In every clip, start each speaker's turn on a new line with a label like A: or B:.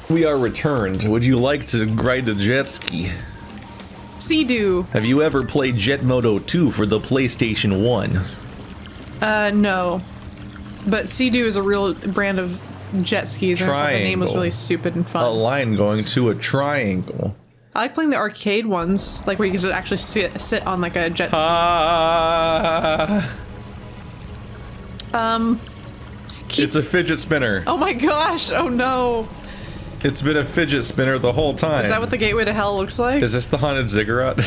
A: We are returned. Would you like to ride a jet ski?
B: Sea-Doo.
A: Have you ever played Jet Moto 2 for the PlayStation 1?
B: No. But Sea-Doo is a real brand of jet skis, and I thought the name was really stupid and fun.
A: A line going to a triangle.
B: I like playing the arcade ones, like where you can just actually sit on like a jet ski.
A: It's a fidget spinner.
B: Oh my gosh, oh no.
A: It's been a fidget spinner the whole time.
B: Is that what the gateway to hell looks like?
A: Is this the haunted ziggurat?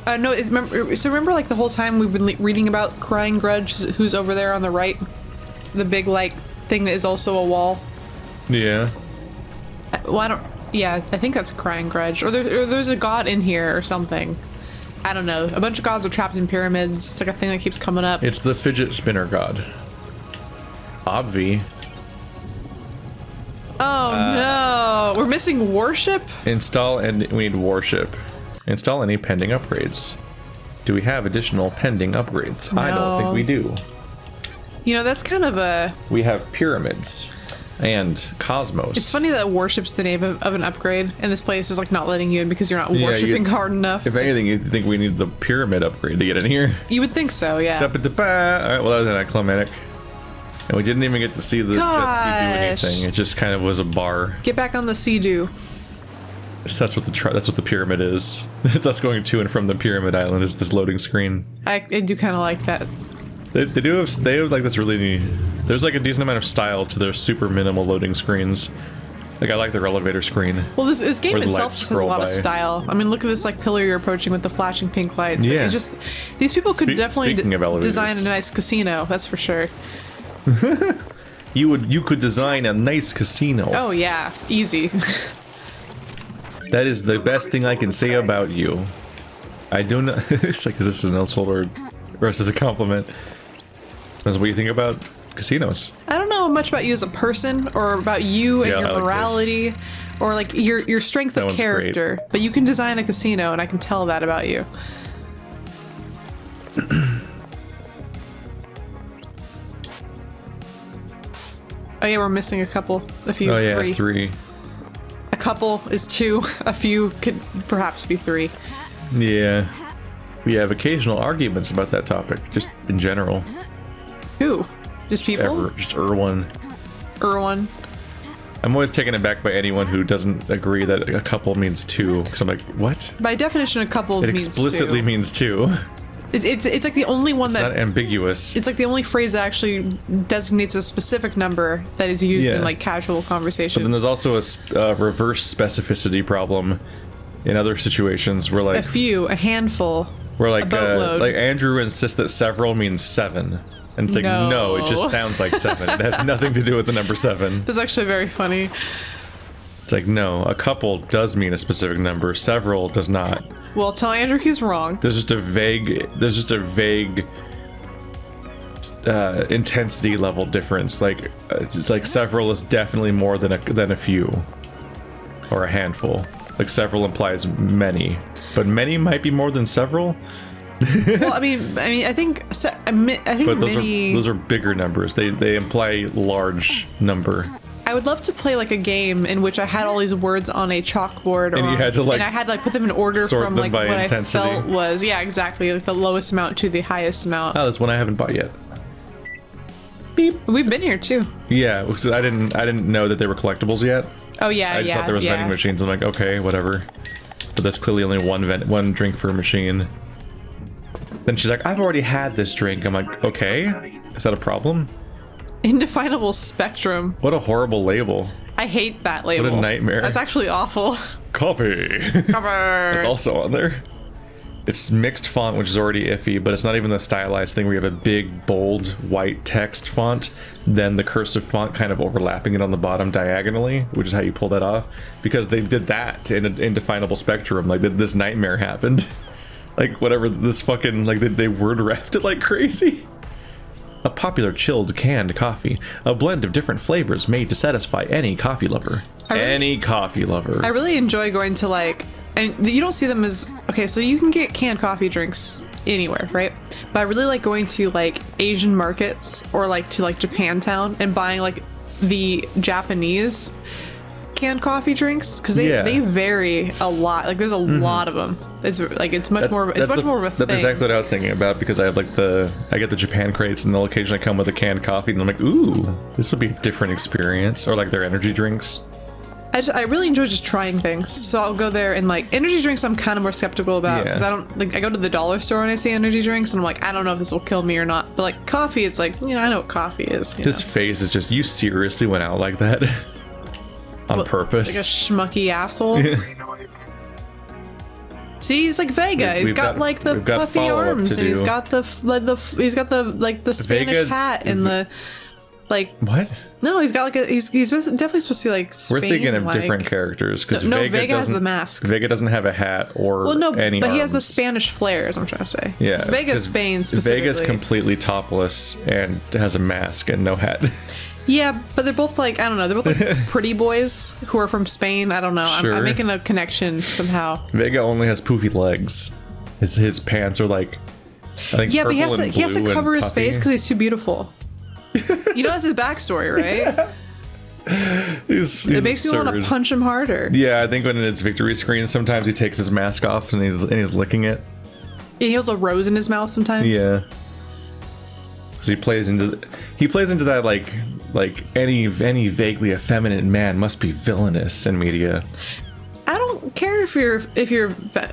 B: No, remember like the whole time we've been reading about Crying Grudge, who's over there on the right? The big like thing that is also a wall?
A: Yeah.
B: Well, I think that's Crying Grudge. Or there's a god in here or something. I don't know. A bunch of gods are trapped in pyramids. It's like a thing that keeps coming up.
A: It's the fidget spinner god. Obvi.
B: Oh no! We're missing worship?
A: Install, and we need worship. Install any pending upgrades. Do we have additional pending upgrades?
B: No.
A: I don't think we do.
B: You know, that's kind of a...
A: We have pyramids and cosmos.
B: It's funny that worship's the name of an upgrade, and this place is like not letting you in because you're not worshiping hard enough.
A: If anything, you'd think we need the pyramid upgrade to get in here.
B: You would think so, yeah.
A: Alright, well, that was anticlimactic. And we didn't even get to see the jet ski do anything. It just kind of was a bar.
B: Get back on the Sea-Doo.
A: So that's what the pyramid is. It's us going to and from the pyramid island. Is this loading screen?
B: I do kind of like that.
A: They have like this really. There's like a decent amount of style to their super minimal loading screens. Like I like their elevator screen.
B: Well, this game
A: where the
B: itself
A: lights
B: just has a
A: scroll
B: lot of
A: by.
B: style. I mean, look at this like pillar you're approaching with the flashing pink lights.
A: Yeah.
B: It's just these people could definitely
A: speaking of elevators.
B: design a nice casino. That's for sure.
A: You could design a nice casino.
B: Oh yeah, easy.
A: That is the best thing I can say about you. I do not. It's like, is this an insult or is this a compliment? That's what you think about casinos.
B: I don't know much about you as a person, or about you and your
A: I like
B: morality, or like your strength
A: That
B: of
A: one's
B: character. But you can design a casino, and I can tell that about you. Oh yeah, we're missing a few.
A: Oh yeah, three.
B: A couple is two. A few could perhaps be three.
A: Yeah. We have occasional arguments about that topic, just in general.
B: Who? Just people?
A: Just Erwin.
B: Erwin.
A: I'm always taken aback by anyone who doesn't agree that a couple means two, because I'm like, what?
B: By definition, a couple
A: It
B: means
A: explicitly
B: two.
A: means two.
B: It's like the only one
A: It's
B: that...
A: not ambiguous.
B: It's like the only phrase that actually designates a specific number that is used in like casual conversation.
A: But then there's also a reverse specificity problem in other situations where like...
B: A few, a handful,
A: where like
B: a boatload.
A: like Andrew insists that several means 7. And it's like, no, it just sounds like 7. It has nothing to do with the number 7.
B: That's actually very funny.
A: It's like, no, a couple does mean a specific number, several does not.
B: Well, tell Andrew he's wrong.
A: There's just a vague intensity level difference. Like it's like several is definitely more than a few or a handful. Like several implies many, but many might be more than several.
B: Well, I think
A: But
B: many...
A: those are bigger numbers. They imply large number.
B: I would love to play like a game in which I had all these words on a chalkboard,
A: And you had to, like,
B: and I had to like put them in order
A: sort
B: from
A: them
B: like
A: by
B: what
A: intensity.
B: I felt was exactly like the lowest amount to the highest amount.
A: Oh, that's one I haven't bought yet.
B: Beep. We've been here too.
A: Yeah, because I didn't know that they were collectibles yet.
B: Oh yeah,
A: I just thought there was vending machines. I'm like, okay, whatever. But that's clearly only one drink per machine. Then she's like, I've already had this drink. I'm like, okay, is that a problem?
B: Indefinable spectrum.
A: What a horrible label.
B: I hate that label.
A: What a nightmare.
B: That's actually awful.
A: Coffee.
B: Cover.
A: It's also on there. It's mixed font, which is already iffy, but it's not even the stylized thing where you have a big, bold, white text font, then the cursive font kind of overlapping it on the bottom diagonally, which is how you pull that off. Because they did that in an indefinable spectrum. Like, this nightmare happened. Like, whatever, this fucking, like, they word wrapped it like crazy. A popular chilled canned coffee, a blend of different flavors made to satisfy any coffee lover. Any coffee lover.
B: I really enjoy going to like, and you don't see them as, okay, so you can get canned coffee drinks anywhere, right? But I really like going to like Asian markets or like to like Japantown and buying like the Japanese canned coffee drinks because they vary a lot. Like there's a lot of them. It's much more of a thing.
A: That's exactly what I was thinking about, because I have like I get the Japan crates and they'll occasionally come with a canned coffee and I'm like, ooh, this will be a different experience. Or like their energy drinks.
B: I really enjoy just trying things, so I'll go there and like energy drinks I'm kind of more skeptical about because I go to the dollar store and I see energy drinks and I'm like, I don't know if this will kill me or not, but like coffee, it's like, I know what coffee is.
A: His face is just, you seriously went out like that on purpose,
B: like a schmucky asshole. See, he's like Vega. He's got like the puffy arms and he's got the Spanish hat and the like.
A: What?
B: No, he's got like he's definitely supposed to be like Spain.
A: We're thinking of different characters because
B: Vega has the mask.
A: Vega doesn't have a hat or any
B: but
A: arms.
B: he has the Spanish flares. I'm trying to say.
A: Yeah,
B: Vega's Spain specifically.
A: Vega's completely topless and has a mask and no hat.
B: Yeah, but they're both like, I don't know, they're both like pretty boys who are from Spain. I don't know.
A: Sure.
B: I'm making a connection somehow.
A: Vega only has poofy legs. His pants are like, I think.
B: Yeah, but he has to cover his
A: puffy.
B: face because he's too beautiful. That's his backstory, right?
A: Yeah. He's
B: it makes
A: absurd.
B: me want to punch him harder.
A: Yeah, I think when it's victory screen, sometimes he takes his mask off and he's licking it.
B: And he has a rose in his mouth sometimes.
A: Yeah. So he plays into that like any vaguely effeminate man must be villainous in media.
B: I don't care if you're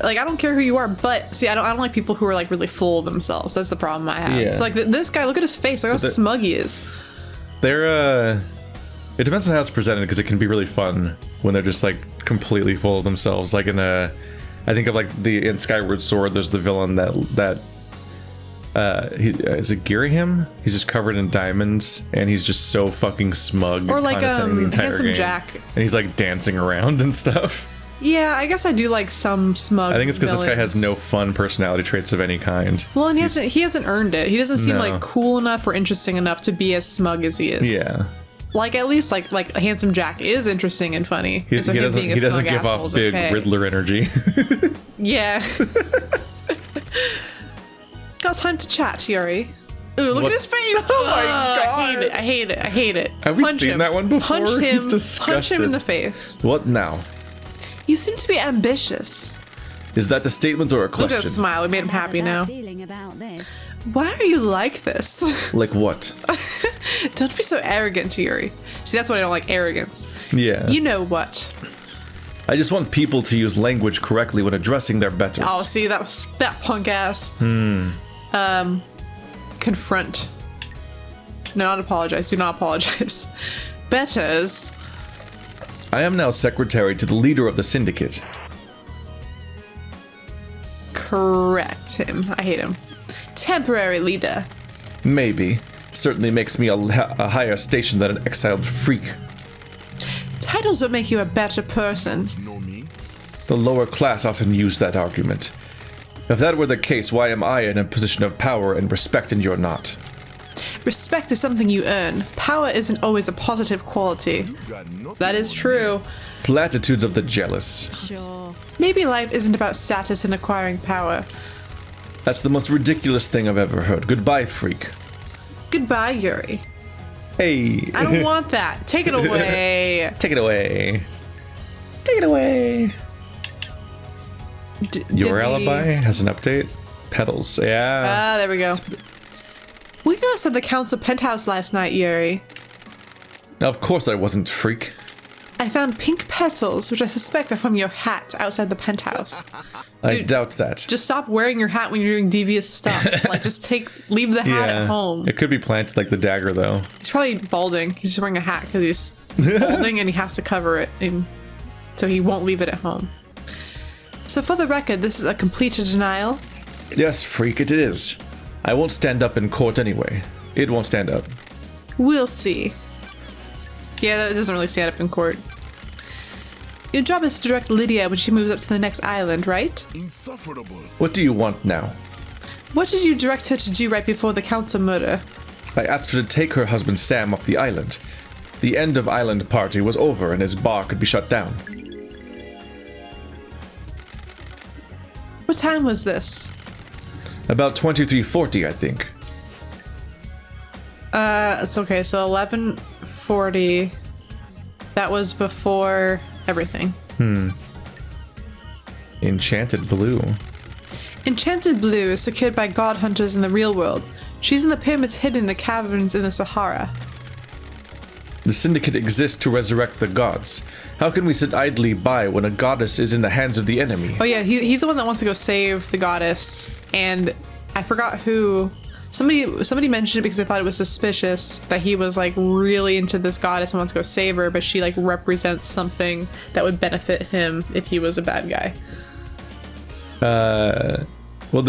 B: like, I don't care who you are, but see, I don't like people who are like really full of themselves. That's the problem I have.
A: Yeah.
B: It's like this guy, look at his face, look how smug he is.
A: It depends on how it's presented, because it can be really fun when they're just like completely full of themselves. Like I think of like in Skyward Sword, there's the villain that is it Girahim? He's just covered in diamonds and he's just so fucking smug.
B: Or like
A: the entire
B: Handsome
A: game.
B: Jack.
A: And he's like dancing around and stuff.
B: Yeah, I guess I do like some smug.
A: I think it's because this guy
B: villains.
A: has no fun personality traits of any kind.
B: Well, and he hasn't earned it. He doesn't seem like cool enough or interesting enough to be as smug as he is.
A: Yeah.
B: Like at least like Handsome Jack is interesting and funny.
A: He doesn't give off big Riddler energy.
B: Yeah. Got time to chat, Yuri. Ooh, look at his face!
A: Oh my god!
B: I hate it.
A: Have we seen that one before?
B: Punch him.
A: He's disgusted.
B: Punch him in the face.
A: What now?
B: You seem to be ambitious.
A: Is that a statement or a
B: Look
A: question?
B: at that smile. We made him happy now.
C: Feeling about this.
B: Why are you like this?
A: Like what?
B: Don't be so arrogant, Yuri. See, that's what I don't like, arrogance.
A: Yeah.
B: You know what?
A: I just want people to use language correctly when addressing their betters.
B: Oh, see, that punk ass. Confront. No, not apologize. Do not apologize. Betters.
A: I am now secretary to the leader of the syndicate.
B: Correct him. I hate him. Temporary leader.
A: Maybe. Certainly makes me a higher station than an exiled freak.
B: Titles don't make you a better person.
A: The lower class often use that argument. If that were the case, why am I in a position of power and respect and you're not?
B: Respect is something you earn. Power isn't always a positive quality. That is true.
A: Platitudes of the jealous.
C: Sure.
B: Maybe life isn't about status and acquiring power.
A: That's the most ridiculous thing I've ever heard. Goodbye, freak.
B: Goodbye, Yuri.
A: Hey.
B: I don't want that. Take it away.
A: Take it away. Take it away. Your alibi has an update. Petals. Yeah.
B: Ah, there we go. We was at the council penthouse last night, Yuri.
A: Of course I wasn't, freak.
B: I found pink petals, which I suspect are from your hat outside the penthouse.
A: I doubt that.
B: Just stop wearing your hat when you're doing devious stuff. Like, just leave the hat at home.
A: It could be planted like the dagger, though.
B: He's probably balding. He's just wearing a hat because he's balding and he has to cover it, so he won't leave it at home. So for the record, this is a complete denial.
A: Yes, freak, it is. I won't stand up in court anyway. It won't stand up.
B: We'll see. Yeah, that doesn't really stand up in court. Your job is to direct Lydia when she moves up to the next island, right?
D: Insufferable.
A: What do you want now?
B: What did you direct her to do right before the council murder?
A: I asked her to take her husband Sam off the island. The end of island party was over and his bar could be shut down.
B: What time was this?
A: About 23:40, I think.
B: It's okay, so 11:40 40. That was before everything.
A: Enchanted Blue.
B: Enchanted Blue is secured by god hunters in the real world. She's in the pyramids hidden in the caverns in the Sahara.
A: The Syndicate exists to resurrect the gods. How can we sit idly by when a goddess is in the hands of the enemy?
B: Oh yeah, he's the one that wants to go save the goddess. And I forgot who. Somebody mentioned it because they thought it was suspicious that he was like really into this goddess and wants to go save her, but she like represents something that would benefit him if he was a bad guy.
A: Well,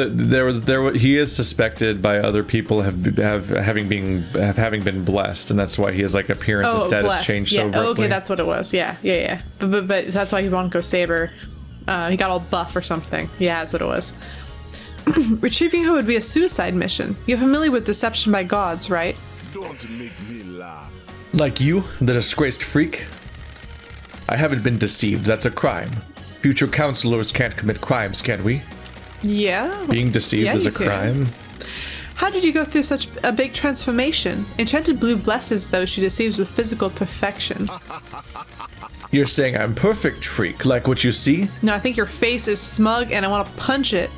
A: he is suspected by other people having been blessed, and that's why he has like appearance and status
B: blessed.
A: changed
B: Yeah.
A: so abruptly.
B: Oh, okay, that's what it was. Yeah. But that's why he wanted to go save her. He got all buff or something. Yeah, that's what it was. Retrieving her would be a suicide mission. You're familiar with deception by gods, right?
C: Don't make me laugh.
A: Like you, the disgraced freak? I haven't been deceived. That's a crime. Future counselors can't commit crimes, can we?
B: Yeah.
A: Being deceived is a
B: you can.
A: crime.
B: How did you go through such a big transformation? Enchanted Blue blesses those she deceives with physical perfection.
A: You're saying I'm perfect, freak, like what you see?
B: No, I think your face is smug and I want to punch it.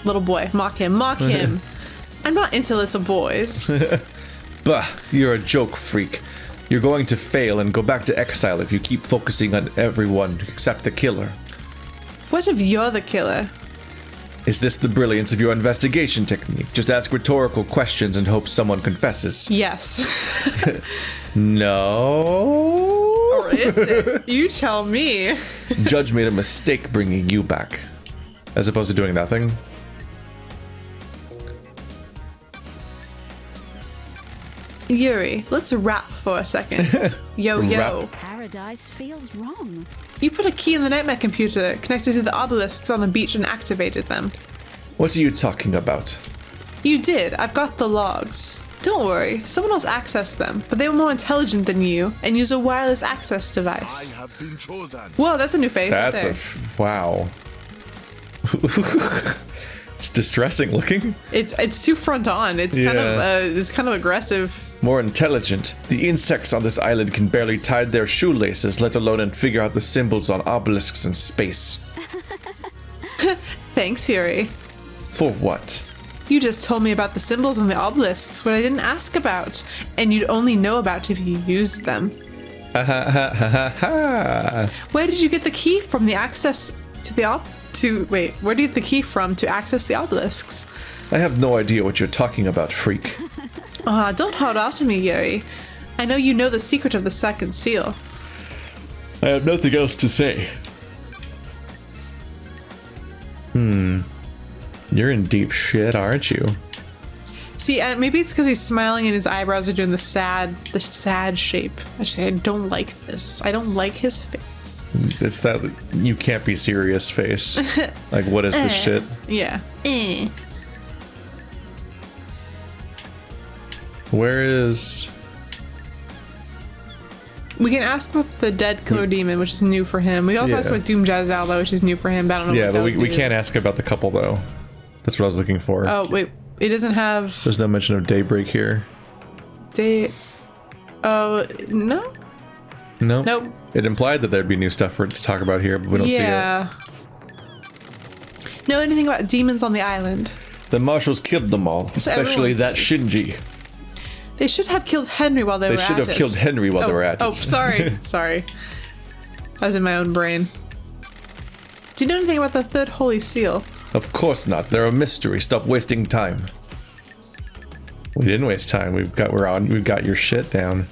B: Little boy, mock him. I'm not into little boys.
A: Bah, you're a joke, freak. You're going to fail and go back to exile if you keep focusing on everyone except the killer.
B: What if you're the killer?
A: Is this the brilliance of your investigation technique? Just ask rhetorical questions and hope someone confesses.
B: Yes.
A: No?
B: Or is it? You tell me.
A: Judge made a mistake bringing you back. As opposed to doing nothing.
B: Yuri, let's rap for a second. Yo.
A: Rap.
D: Paradise feels wrong.
B: You put a key in the nightmare computer, connected to the obelisks on the beach and activated them.
A: What are you talking about?
B: You did. I've got the logs. Don't worry, someone else accessed them, but they were more intelligent than you and used a wireless access
C: I
B: device.
C: have been chosen.
B: Whoa, that's a new face right
A: That's
B: there.
A: wow. It's distressing looking.
B: It's too front on. It's kind of aggressive.
A: More intelligent. The insects on this island can barely tie their shoelaces, let alone figure out the symbols on obelisks in space.
B: Thanks, Yuri.
A: For what?
B: You just told me about the symbols on the obelisks, what I didn't ask about, and you'd only know about if you used them.
A: Ha ha ha ha ha.
B: Where did you get the key from the access to the where do you get the key from to access the obelisks?
A: I have no idea what you're talking about, freak.
B: Don't hold out to me, Yuri. I know you know the secret of the second seal.
A: I have nothing else to say. You're in deep shit, aren't you?
B: See, maybe it's because he's smiling and his eyebrows are doing the sad shape. Actually, I don't like this. I don't like his face.
A: It's that you can't be serious face. Like, what is this shit?
B: Yeah.
A: Where is...
B: We can ask about the dead killer demon, which is new for him. We also asked about Doom Jazala, which is new for him, but I don't know
A: Yeah,
B: what
A: but
B: that
A: we
B: would
A: can't ask about the couple, though. That's what I was looking for.
B: Oh, wait. It doesn't have...
A: There's no mention of Daybreak here.
B: Oh, no?
A: No?
B: Nope.
A: It implied that there'd be new stuff for it to talk about here, but we don't see it.
B: Know anything about demons on the island?
A: The marshals killed them all, especially
B: everyone
A: that
B: says.
A: Shinji.
B: They should have killed Henry while they were at it.
A: They should have killed Henry while they were at it.
B: Oh, sorry. Sorry. I was in my own brain. Do you know anything about the third holy seal?
A: Of course not. They're a mystery. Stop wasting time. We didn't waste time. We've got your shit down.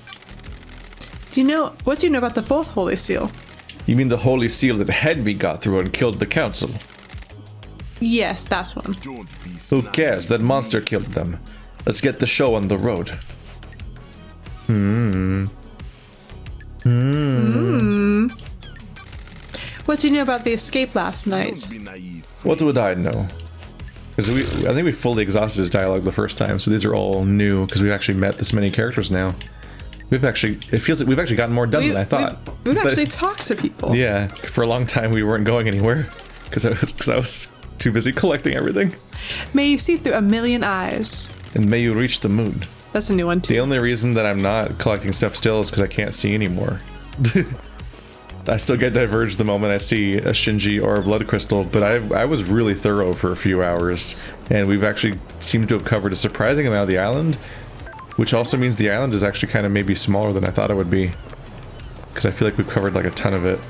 B: What do you know about the fourth holy seal?
A: You mean the holy seal that Henry got through and killed the council?
B: Yes, that's one.
C: Don't be
A: Who
C: snide.
A: cares? That monster killed them. Let's get the show on the road.
B: What do you know about the escape last night?
C: Don't be naive.
A: What would I know? Because I think we fully exhausted his dialogue the first time, so these are all new because we've actually met this many characters now. It feels like we've actually gotten more done than I thought.
B: We've
A: Is that-
B: actually talked to people.
A: Yeah, for a long time we weren't going anywhere because I was too busy collecting everything.
B: May you see through a million eyes.
A: And may you reach the moon.
B: That's a new one too.
A: The only reason that I'm not collecting stuff still is because I can't see anymore. I still get diverged the moment I see a Shinji or a blood crystal, but I was really thorough for a few hours, and we've actually seemed to have covered a surprising amount of the island, which also means the island is actually kind of maybe smaller than I thought it would be, because I feel like we've covered like a ton of it.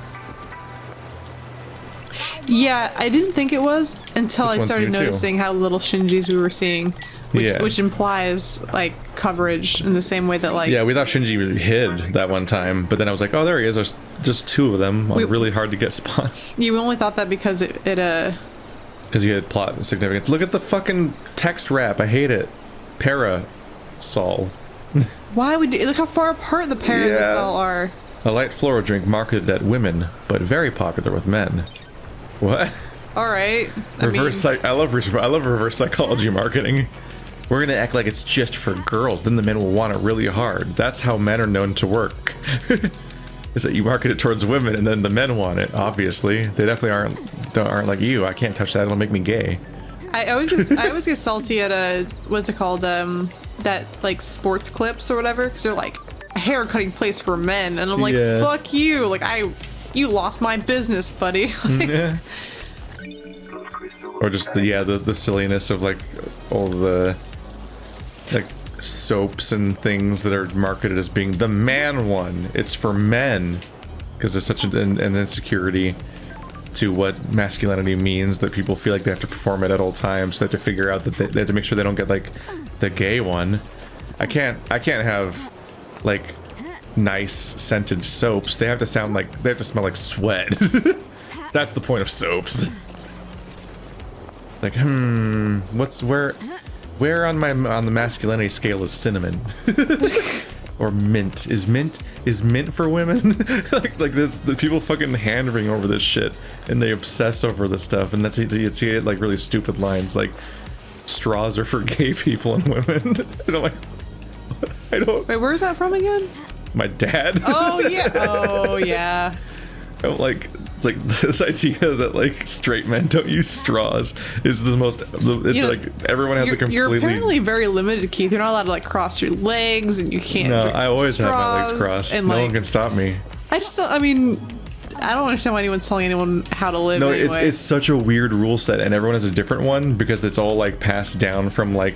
B: Yeah, I didn't think it was until I started noticing how little Shinjis we were seeing, which implies like coverage in the same way that like...
A: Yeah, we thought Shinji hid that one time, but then I was like, oh, there he is. There's just two of them on really hard to get spots.
B: You only thought that because it
A: because you had plot significance. Look at the fucking text wrap. I hate it. Parasol.
B: Why would you... Look how far apart the Parasol are.
A: A light floral drink marketed at women, but very popular with men. What?
B: All right.
A: I love reverse psychology marketing. We're gonna act like it's just for girls, then the men will want it really hard. That's how men are known to work. Is that you market it towards women and then the men want it, obviously. They definitely aren't like you. I can't touch that, it'll make me gay.
B: I always get salty at what's it called? That like sports clips or whatever, because they're like a hair cutting place for men, and I'm like, fuck you. Like you lost my business, buddy.
A: Yeah. Or just the silliness of like all the like soaps and things that are marketed as being the man one. It's for men, because there's such an insecurity to what masculinity means that people feel like they have to perform it at all times. So they have to figure out that they have to make sure they don't get like the gay one. I can't have like nice scented soaps. They have to smell like sweat. That's the point of soaps. Like, where on the masculinity scale is cinnamon? Or mint? Is mint for women? like this, the people fucking hand-wring over this shit, and they obsess over this stuff, and you see like really stupid lines like straws are for gay people and women. And I'm like, I don't.
B: Wait, where's that from again?
A: My dad.
B: Oh yeah. Oh yeah.
A: I'm like, it's like this idea that like straight men don't use straws is the most. It's like everyone has a completely.
B: You're apparently very limited, Keith. You're not allowed to like cross your legs, and you can't.
A: No, I always have my legs crossed. And no one can stop me.
B: I don't understand why anyone's telling anyone how to live.
A: No,
B: anyway.
A: it's such a weird rule set, and everyone has a different one because it's all like passed down from like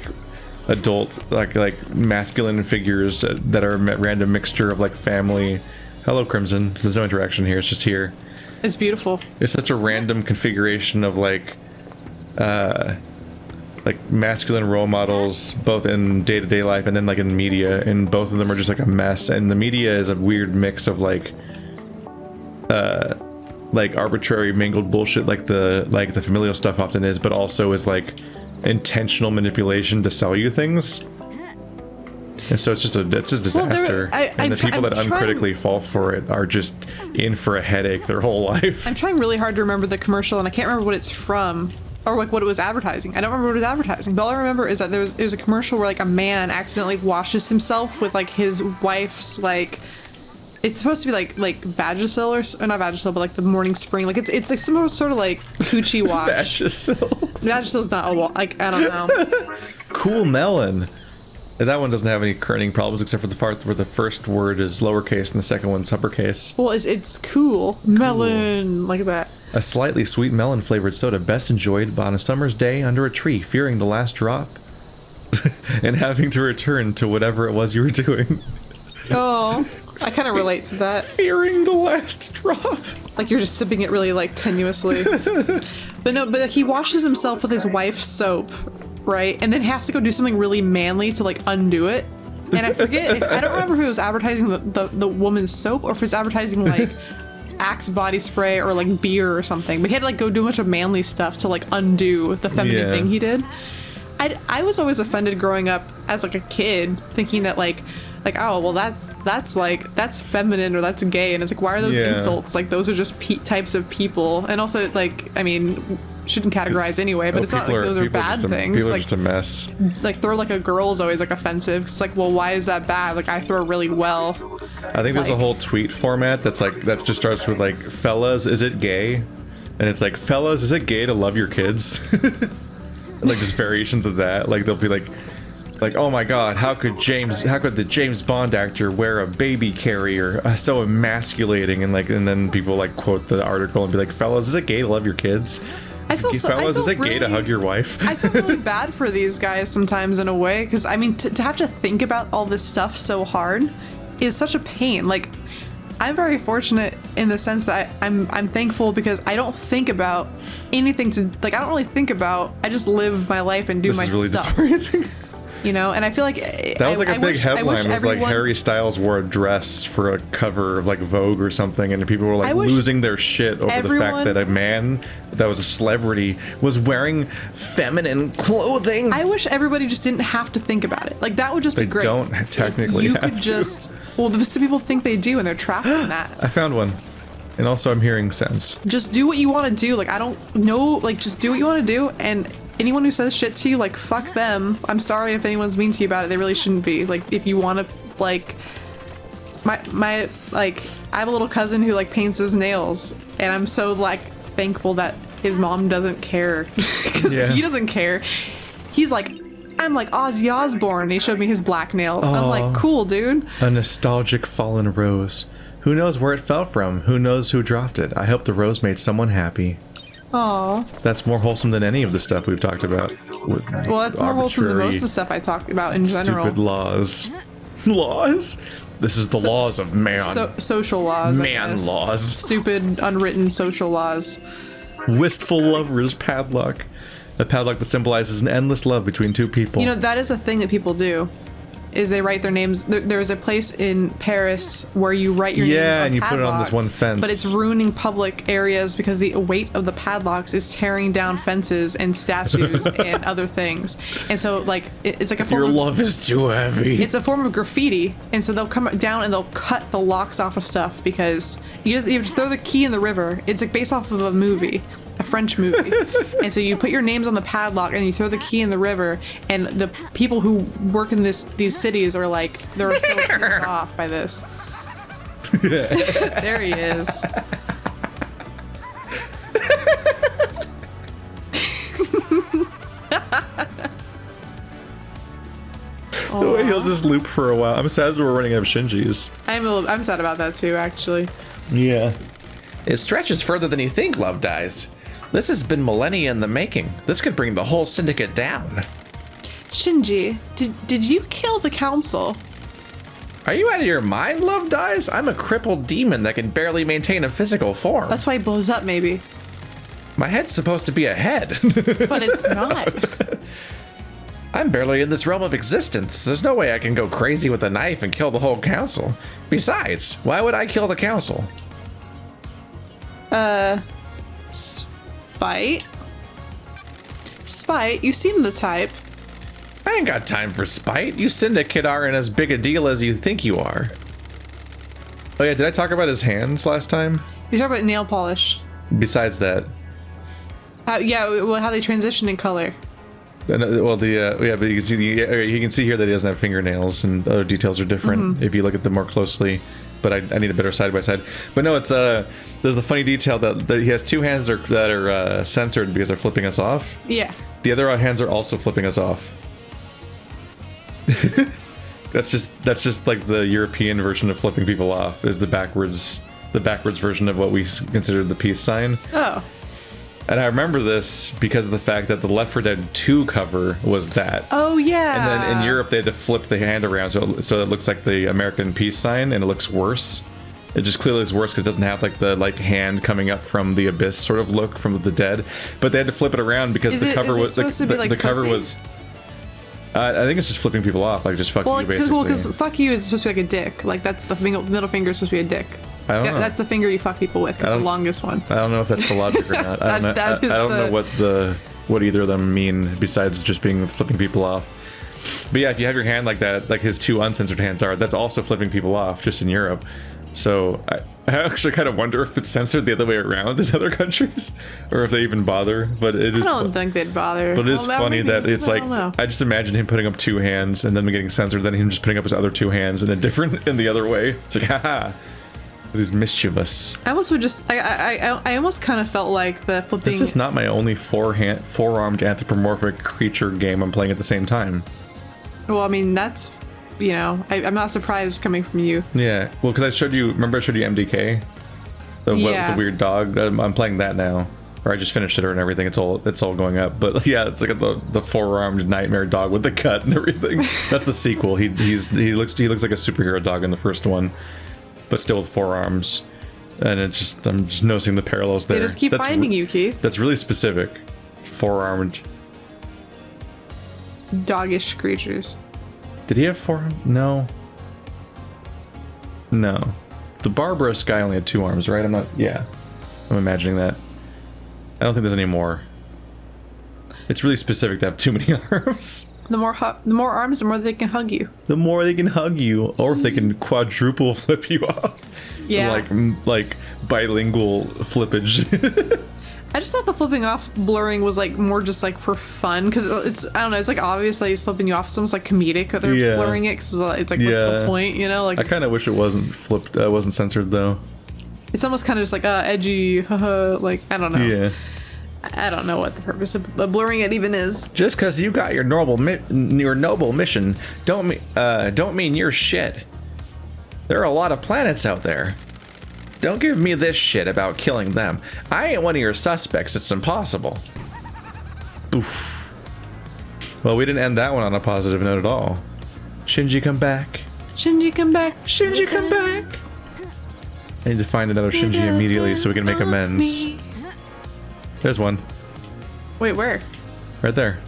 A: adult like masculine figures that are a random mixture of like family. Hello, Crimson. There's no interaction here. It's just here.
B: It's beautiful.
A: It's such a random configuration of like masculine role models, both in day-to-day life and then like in media, and both of them are just like a mess. And the media is a weird mix of like arbitrary mingled bullshit, like the familial stuff often is, but also is like intentional manipulation to sell you things. And so it's a disaster. And the people that uncritically fall for it are just in for a headache their whole life.
B: I'm trying really hard to remember the commercial, and I can't remember what it's from, or like what it was advertising. I don't remember what it was advertising. But all I remember is that there was a commercial where like a man accidentally washes himself with like his wife's like. It's supposed to be like Vagisil or not Vagisil, but like the Morning Spring. Like it's like some sort of like coochie wash.
A: Vagisil.
B: Vagisil's not a like I don't know.
A: Cool melon. And that one doesn't have any kerning problems except for the part where the first word is lowercase and the second one's uppercase.
B: Well, it's cool. Melon, like that.
A: A slightly sweet melon flavored soda best enjoyed on a summer's day under a tree, fearing the last drop and having to return to whatever it was you were doing.
B: Oh, I kind of relate to that.
A: Fearing the last drop.
B: Like you're just sipping it really like tenuously. But he washes himself with his wife's soap. Right, and then has to go do something really manly to like undo it. And I forget, I don't remember if it was advertising the woman's soap or if it's advertising like Axe body spray or like beer or something. But he had to like go do a bunch of manly stuff to like undo the feminine thing he did. I was always offended growing up as like a kid, thinking that like oh well that's feminine or that's gay, and it's like, why are those insults? Like those are just types of people, and also like I mean. Shouldn't categorize anyway, but it's not like those are bad things.
A: People are
B: like
A: just a mess.
B: Like throw like a girl is always like offensive. It's like, well, why is that bad? Like I throw really well.
A: I think there's a whole tweet format that just starts with like, fellas, is it gay? And it's like, fellas, is it gay to love your kids? Like just variations of that. Like they'll be like, Like, oh my god, how could the James Bond actor wear a baby carrier? So emasculating. And then people like quote the article and be like, fellas, is it gay to love your kids? Fellas, is it gay to hug your wife?
B: I feel really bad for these guys sometimes in a way, because I mean, to have to think about all this stuff so hard is such a pain. Like, I'm very fortunate in the sense that I'm thankful because I don't think about anything I don't really think about. I just live my life and do my
A: really
B: stuff.
A: Disorienting.
B: You know, and I feel like
A: that was like a big headline. It was like Harry Styles wore a dress for a cover of like Vogue or something, and people were like losing their shit over the fact that a man that was a celebrity was wearing feminine clothing.
B: I wish everybody just didn't have to think about it. Like, that would just be great.
A: They don't technically
B: you
A: have
B: could
A: to.
B: just some people think they do, and they're trapped in that.
A: I found one. And also I'm hearing sense.
B: Just do what you want to do. Like, I don't know, like, just do what you want to do, and anyone who says shit to you, like, fuck them. I'm sorry if anyone's mean to you about it. They really shouldn't be. Like, if you want to, like, my like, I have a little cousin who, like, paints his nails, and I'm so, like, thankful that his mom doesn't care, because he doesn't care. He's like, I'm like Ozzy Osbourne, and he showed me his black nails. I'm like, cool, dude.
A: A nostalgic fallen rose. Who knows where it fell from? Who knows who dropped it? I hope the rose made someone happy.
B: Aww.
A: That's more wholesome than any of the stuff we've talked about.
B: Well, that's more wholesome than most of the stuff I talked about in general.
A: Stupid laws. Laws? This is the laws of man.
B: Social laws.
A: Man laws.
B: Stupid, unwritten social laws.
A: Wistful lover's padlock. A padlock that symbolizes an endless love between two people.
B: You know, that is a thing that people do. Is they write their names. There's a place in Paris where you write your names on
A: and you
B: padlocks,
A: put it on this one fence.
B: but it's ruining public areas because the weight of the padlocks is tearing down fences and statues and other things. And so, like, it's like a form
A: Your
B: of,
A: love is too heavy.
B: it's a form of graffiti. And so they'll come down and they'll cut the locks off of stuff because you have to throw the key in the river. It's like based off of a movie. A French movie. And so you put your names on the padlock and you throw the key in the river, and the people who work in these cities are like, they're so pissed off by this. There he is.
A: The way he'll just loop for a while. I'm sad that we're running out of Shinjis.
B: I'm sad about that too, actually.
A: Yeah.
E: It stretches further than you think, Love Dies. This has been millennia in the making. This could bring the whole syndicate down.
B: Shinji, did you kill the council?
E: Are you out of your mind, Love Dies? I'm a crippled demon that can barely maintain a physical form.
B: That's why he blows up, maybe.
E: My head's supposed to be a head.
B: But it's not.
E: I'm barely in this realm of existence. There's no way I can go crazy with a knife and kill the whole council. Besides, why would I kill the council?
B: Spite? Spite, you seem the type.
E: I ain't got time for spite. You syndicate aren't as big a deal as you think you are.
A: Oh yeah, did I talk about his hands last time?
B: You talk about nail polish.
A: Besides that.
B: How they transition in color.
A: Well, but you can see here that he doesn't have fingernails, and other details are different if you look at them more closely. But I need a better side by side. But no, it's there's the funny detail that he has two hands that are censored because they're flipping us off.
B: Yeah.
A: The other hands are also flipping us off. That's just like the European version of flipping people off, is the backwards version of what we consider the peace sign.
B: Oh.
A: And I remember this because of the fact that the Left 4 Dead 2 cover was that.
B: Oh yeah.
A: And then in Europe they had to flip the hand around so it looks like the American peace sign, and it looks worse. It just clearly looks worse because it doesn't have like the hand coming up from the abyss sort of look from the dead. But they had to flip it around because the cover was
B: supposed to be like
A: the cover
B: pussy?
A: was. I think it's just flipping people off, like just fuck you basically.
B: Because fuck you is supposed to be like a dick. Like that's the middle finger is supposed to be a dick.
A: I don't know.
B: That's the finger you fuck people with. It's the longest one.
A: I don't know if that's the logic or not. I don't know what either of them mean besides just being flipping people off. But yeah, if you have your hand like that, like his two uncensored hands are, that's also flipping people off just in Europe. So I actually kind of wonder if it's censored the other way around in other countries, or if they even bother. But it is.
B: I don't think they'd bother.
A: But it is funny that it's like I just imagine him putting up two hands and then getting censored, then him just putting up his other two hands in the other way. It's like haha. He's mischievous.
B: I almost would just. I almost kind of felt like the flipping.
A: This is not my only four-armed anthropomorphic creature game I'm playing at the same time.
B: Well, I mean, that's, you know, I'm not surprised coming from you.
A: Yeah. Well, because I showed you. Remember, I showed you MDK, the weird dog. I'm playing that now, or I just finished it and everything. It's all going up. But yeah, it's like the four-armed nightmare dog with the cut and everything. That's the sequel. He looks like a superhero dog in the first one, but still with four arms. And I'm just noticing the parallels there.
B: They just keep finding you, Keith.
A: That's really specific. Four-armed.
B: Doggish creatures.
A: Did he have four? No. No. The Barbarous guy only had two arms, right? Yeah. I'm imagining that. I don't think there's any more. It's really specific to have too many arms.
B: The more arms, the more they can hug you.
A: The more they can hug you, or if they can quadruple flip you off.
B: Yeah.
A: Like bilingual flippage.
B: I just thought the flipping off blurring was like more just like for fun, because I don't know, it's like obvious that he's flipping you off. It's almost like comedic that they're blurring it, because it's like, what's the point, you know? Like,
A: I kind of wish it wasn't flipped, wasn't censored though.
B: It's almost kind of just like edgy, haha, like, I don't know.
A: Yeah.
B: I don't know what the purpose of blurring it even is.
E: Just because you got your noble mission, don't mean you're shit. There are a lot of planets out there. Don't give me this shit about killing them. I ain't one of your suspects. It's impossible.
A: Oof. Well, we didn't end that one on a positive note at all. Shinji, come back.
B: Shinji, come back.
A: Shinji, come back. I need to find another Shinji immediately so we can make amends. There's one.
B: Wait, where?
A: Right there.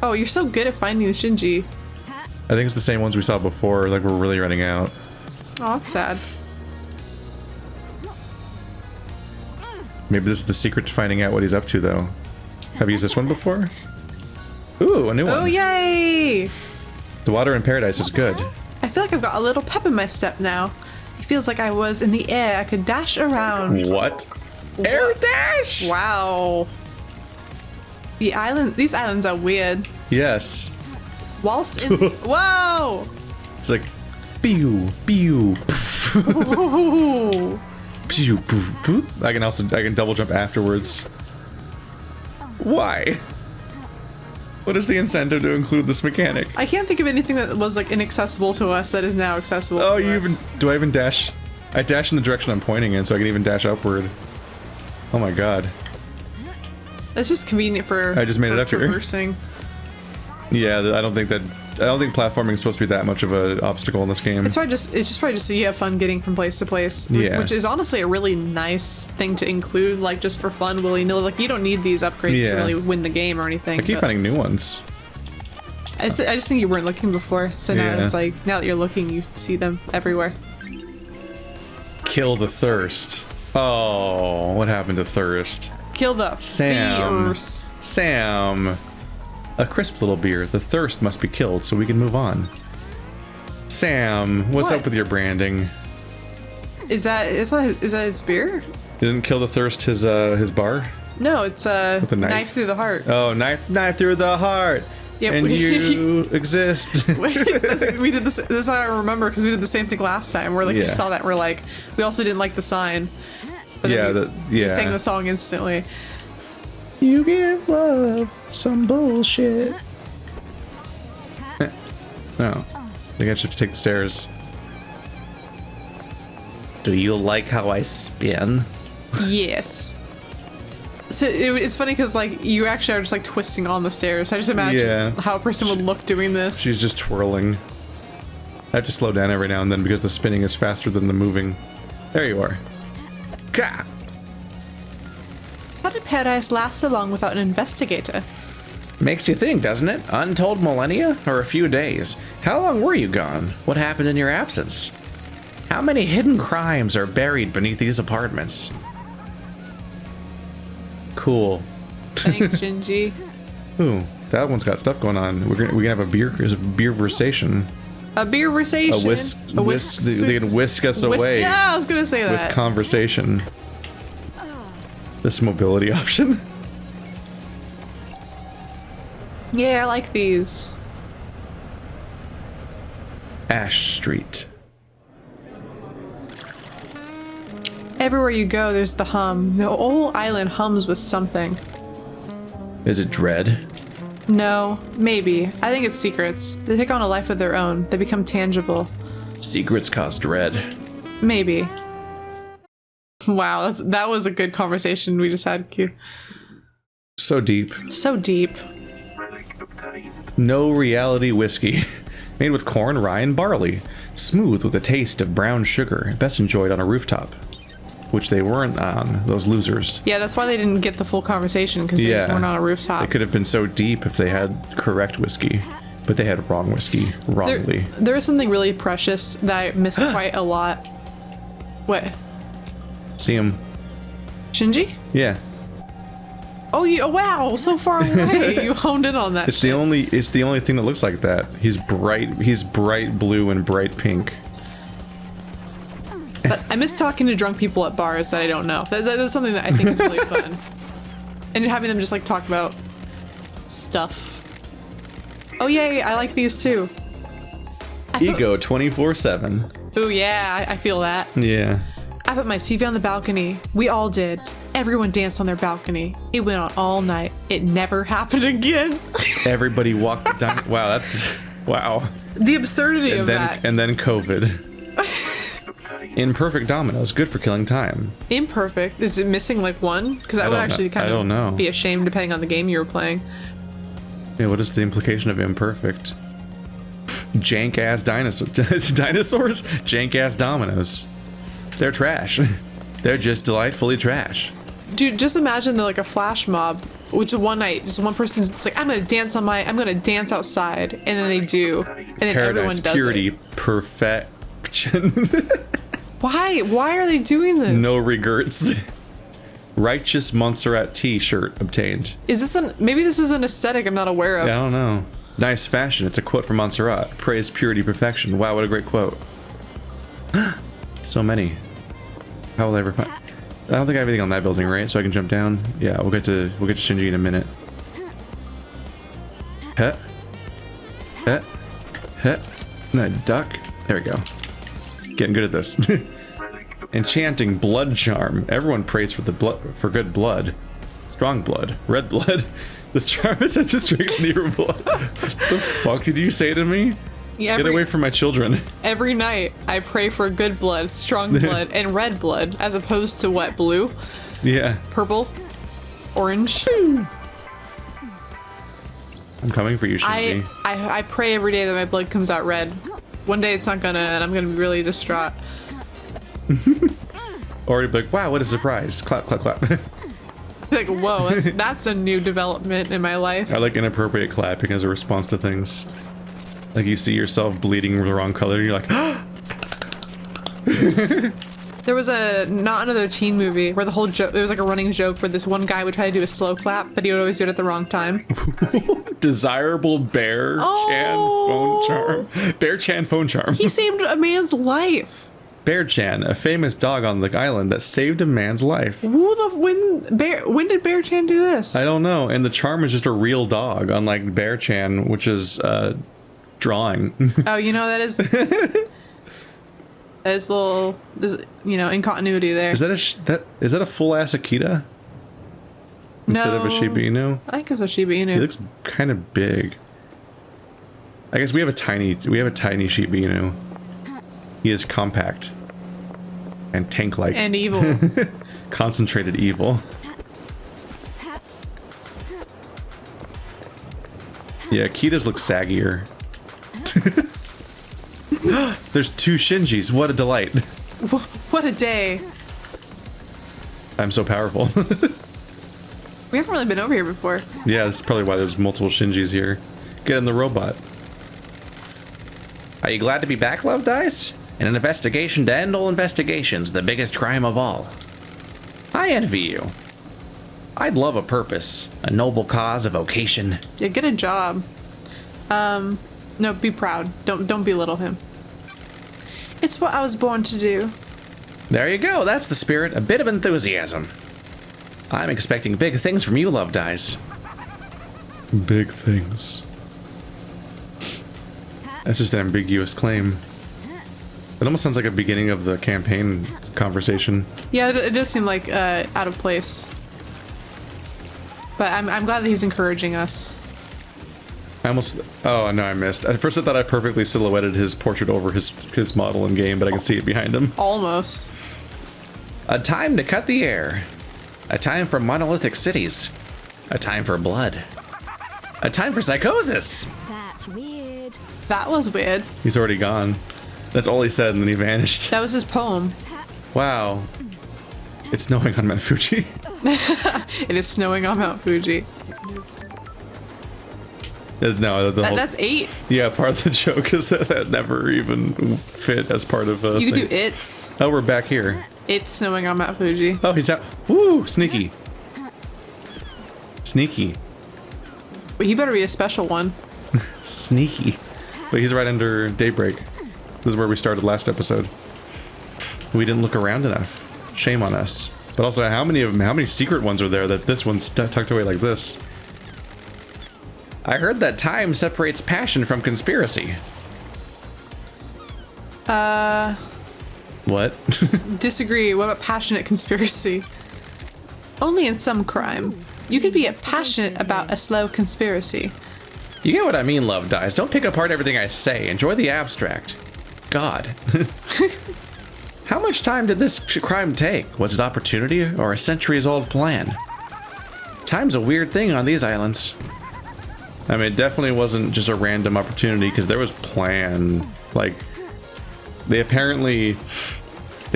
B: Oh, you're so good at finding the Shinji.
A: I think it's the same ones we saw before, like we're really running out.
B: Oh, that's sad.
A: Maybe this is the secret to finding out what he's up to, though. Have you used this one before? Ooh, a new one.
B: Oh, yay!
A: The water in paradise is good.
B: I feel like I've got a little pep in my step now. It feels like I was in the air. I could dash around.
A: What? Air dash!
B: Wow. These islands are weird.
A: Yes.
B: Whilst in... Whoa!
A: It's like... Pew, pew.
B: Ooh.
A: Pew, pew, pew. I can double jump afterwards. Why? What is the incentive to include this mechanic?
B: I can't think of anything that was like inaccessible to us that is now accessible.
A: Oh,
B: to
A: you
B: us.
A: even... Do I even dash? I dash in the direction I'm pointing in, so I can even dash upward. Oh my god.
B: It's just convenient for...
A: I just made it up here.
B: traversing.
A: Yeah, I don't think platforming is supposed to be that much of an obstacle in this game.
B: It's just probably just so you have fun getting from place to place.
A: Yeah.
B: Which is honestly a really nice thing to include, like just for fun, willy-nilly. Like you don't need these upgrades to really win the game or anything.
A: I keep finding new ones.
B: I just think you weren't looking before, so now it's like, now that you're looking, you see them everywhere.
A: Kill the thirst. Oh, what happened to thirst?
B: Kill the fears.
A: Sam. A crisp little beer. The thirst must be killed so we can move on. Sam, what's
B: What?
A: up with your branding?
B: Is that his beer?
A: Isn't kill the thirst his bar?
B: No, it's a
A: With a knife.
B: knife through the heart.
A: Oh, knife through the heart.
B: Yep.
A: And you exist.
B: We did this. This is how I remember, because we did the same thing last time. Where like we saw that, we're like, we also didn't like the sign. But then we sang the song instantly.
A: You give love some bullshit. No, I think I should have to take the stairs.
E: Do you like how I spin?
B: Yes. So it's funny because like you actually are just like twisting on the stairs. I just imagine how a person would look doing this.
A: She's just twirling. I have to slow down every now and then because the spinning is faster than the moving. There you are. Gah!
B: How did paradise last so long without an investigator?
E: Makes you think, doesn't it? Untold millennia or a few days? How long were you gone? What happened in your absence? How many hidden crimes are buried beneath these apartments?
A: Cool.
B: Thanks, Shinji.
A: Ooh, that one's got stuff going on. We're gonna have a beer versation.
B: A beer versation.
A: They can whisk us away.
B: Yeah, I was gonna say that.
A: With conversation. This mobility option.
B: Yeah, I like these.
A: Ash Street.
B: Everywhere you go, there's the hum. The whole island hums with something.
A: Is it dread?
B: No, maybe. I think it's secrets. They take on a life of their own. They become tangible.
E: Secrets cause dread.
B: Maybe. Wow, that was a good conversation we just had, Q.
A: So deep.
B: So deep.
A: No reality whiskey. Made with corn, rye, and barley. Smooth with a taste of brown sugar. Best enjoyed on a rooftop. Which they weren't on, those losers.
B: Yeah, that's why they didn't get the full conversation, because they just weren't on a rooftop.
A: They could have been so deep if they had correct whiskey. But they had wrong whiskey. Wrongly.
B: There is something really precious that I miss quite a lot. What?
A: See him.
B: Shinji?
A: Yeah.
B: Oh, wow, so far away. You honed in on that.
A: It's the only thing that looks like that. He's bright blue and bright pink.
B: But I miss talking to drunk people at bars that I don't know. That's something that I think is really fun. And having them just like talk about stuff. Oh yay, I like these too.
A: Ego 24/7.
B: Oh yeah, I feel that.
A: Yeah.
B: I put my TV on the balcony. We all did. Everyone danced on their balcony. It went on all night. It never happened again.
A: Everybody walked down. Wow, that's wow.
B: The absurdity of that.
A: And then COVID. Imperfect dominoes, good for killing time.
B: Imperfect? Is it missing like one? Because I would actually kind of be ashamed depending on the game you were playing.
A: Yeah, what is the implication of imperfect? Jank ass dinosaurs. Jank ass dominoes. They're trash. They're just delightfully trash.
B: Dude, just imagine they're like a flash mob, which one night, just one person's like, I'm gonna dance outside, and then they do, and then everyone does
A: purity,
B: it.
A: Perfection.
B: Why are they doing this?
A: No regrets. Righteous Montserrat t-shirt obtained.
B: Is this maybe this is an aesthetic I'm not aware of.
A: Yeah, I don't know. Nice fashion. It's a quote from Montserrat. Praise purity, perfection. Wow, what a great quote. So many. How will I ever find? I don't think I have anything on that building, right? So I can jump down. Yeah, we'll get to Shinji in a minute. Heh. Heh. Heh. No, duck. There we go. Getting good at this. Enchanting blood charm. Everyone prays for good blood. Strong blood. Red blood. This charm is such a strength in your blood. The fuck did you say to me? Yeah, get away from my children.
B: Every night I pray for good blood, strong blood, and red blood, as opposed to what, blue?
A: Yeah.
B: Purple? Orange?
A: I'm coming for you, Shinji.
B: I pray every day that my blood comes out red. One day it's not gonna, and I'm gonna be really distraught.
A: Or you'd be like, wow, what a surprise. Clap, clap, clap.
B: Like, whoa, that's a new development in my life.
A: I like inappropriate clapping as a response to things. Like you see yourself bleeding the wrong color, and you're like,
B: There was a Not Another Teen movie where the whole joke, there was like a running joke where this one guy would try to do a slow clap, but he would always do it at the wrong time.
A: Desirable Bear Chan phone charm. Bear Chan phone charm.
B: He saved a man's life.
A: Bear Chan, a famous dog on the island that saved a man's life.
B: When did Bear Chan do this?
A: I don't know. And the charm is just a real dog, unlike Bear Chan, which is drawing.
B: Oh, you know, that is there's incontinuity there.
A: Is that a full ass Akita? Instead of a Shiba Inu?
B: I think it's a Shiba Inu.
A: He looks kind of big. I guess we have a tiny Shiba Inu. He is compact and tank-like
B: and evil.
A: Concentrated evil. Yeah, Akitas look saggier. There's two Shinjis. What a delight.
B: What a day.
A: I'm so powerful.
B: We haven't really been over here before.
A: Yeah, that's probably why there's multiple Shinjis here. Get in the robot. Are you glad to be back, Love Dice? In an investigation to end all investigations, the biggest crime of all. I envy you. I'd love a purpose, a noble cause, a vocation.
B: Yeah, get a job. No, be proud. Don't belittle him. It's what I was born to do.
E: There you go. That's the spirit. A bit of enthusiasm. I'm expecting big things from you, Love Dice.
A: Big things. That's just an ambiguous claim. It almost sounds like a beginning of the campaign conversation.
B: Yeah, it does seem like out of place. But I'm glad that he's encouraging us.
A: I almost... Oh, no, I missed. At first I thought I perfectly silhouetted his portrait over his model in game, but I can see it behind him.
B: Almost.
E: A time to cut the air. A time for monolithic cities. A time for blood. A time for psychosis.
D: That's weird.
B: That was weird.
A: He's already gone. That's all he said, and then he vanished.
B: That was his poem.
A: Wow. It's snowing on Mount Fuji.
B: It is snowing on Mount Fuji.
A: No,
B: That's 8.
A: Yeah, part of the joke is that never even fit as part of a
B: You could
A: thing.
B: do it's.
A: Oh, we're back here.
B: It's snowing on Mount Fuji.
A: Oh, he's out. Woo, sneaky. Sneaky.
B: But he better be a special one.
A: Sneaky. But he's right under daybreak. This is where we started last episode. We didn't look around enough. Shame on us. But also, how many secret ones are there that this one's tucked away like this?
E: I heard that time separates passion from conspiracy.
A: What?
B: Disagree. What about passionate conspiracy? Only in some crime. You could be passionate about a slow conspiracy.
E: You get what I mean, Love Dies. Don't pick apart everything I say. Enjoy the abstract. God. How much time did this crime take? Was it opportunity or a centuries-old plan? Time's a weird thing on these islands.
A: I mean, it definitely wasn't just a random opportunity, because there was plan. Like, they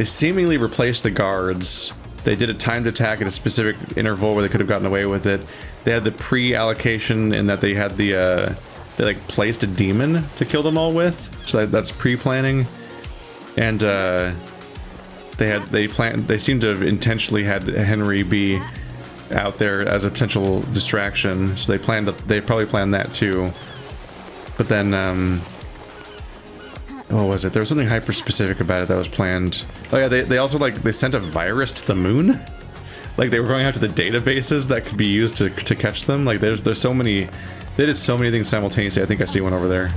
A: seemingly replaced the guards. They did a timed attack at a specific interval where they could have gotten away with it. They had the pre-allocation in that they had they like placed a demon to kill them all with. So that's pre-planning. And they seem to have intentionally had Henry be out there as a potential distraction. So they probably planned that too. But then what was it? There was something hyper specific about it that was planned. Oh yeah, they also they sent a virus to the moon. Like they were going out to the databases that could be used to catch them. Like there's so many. They did so many things simultaneously. I think I see one over there.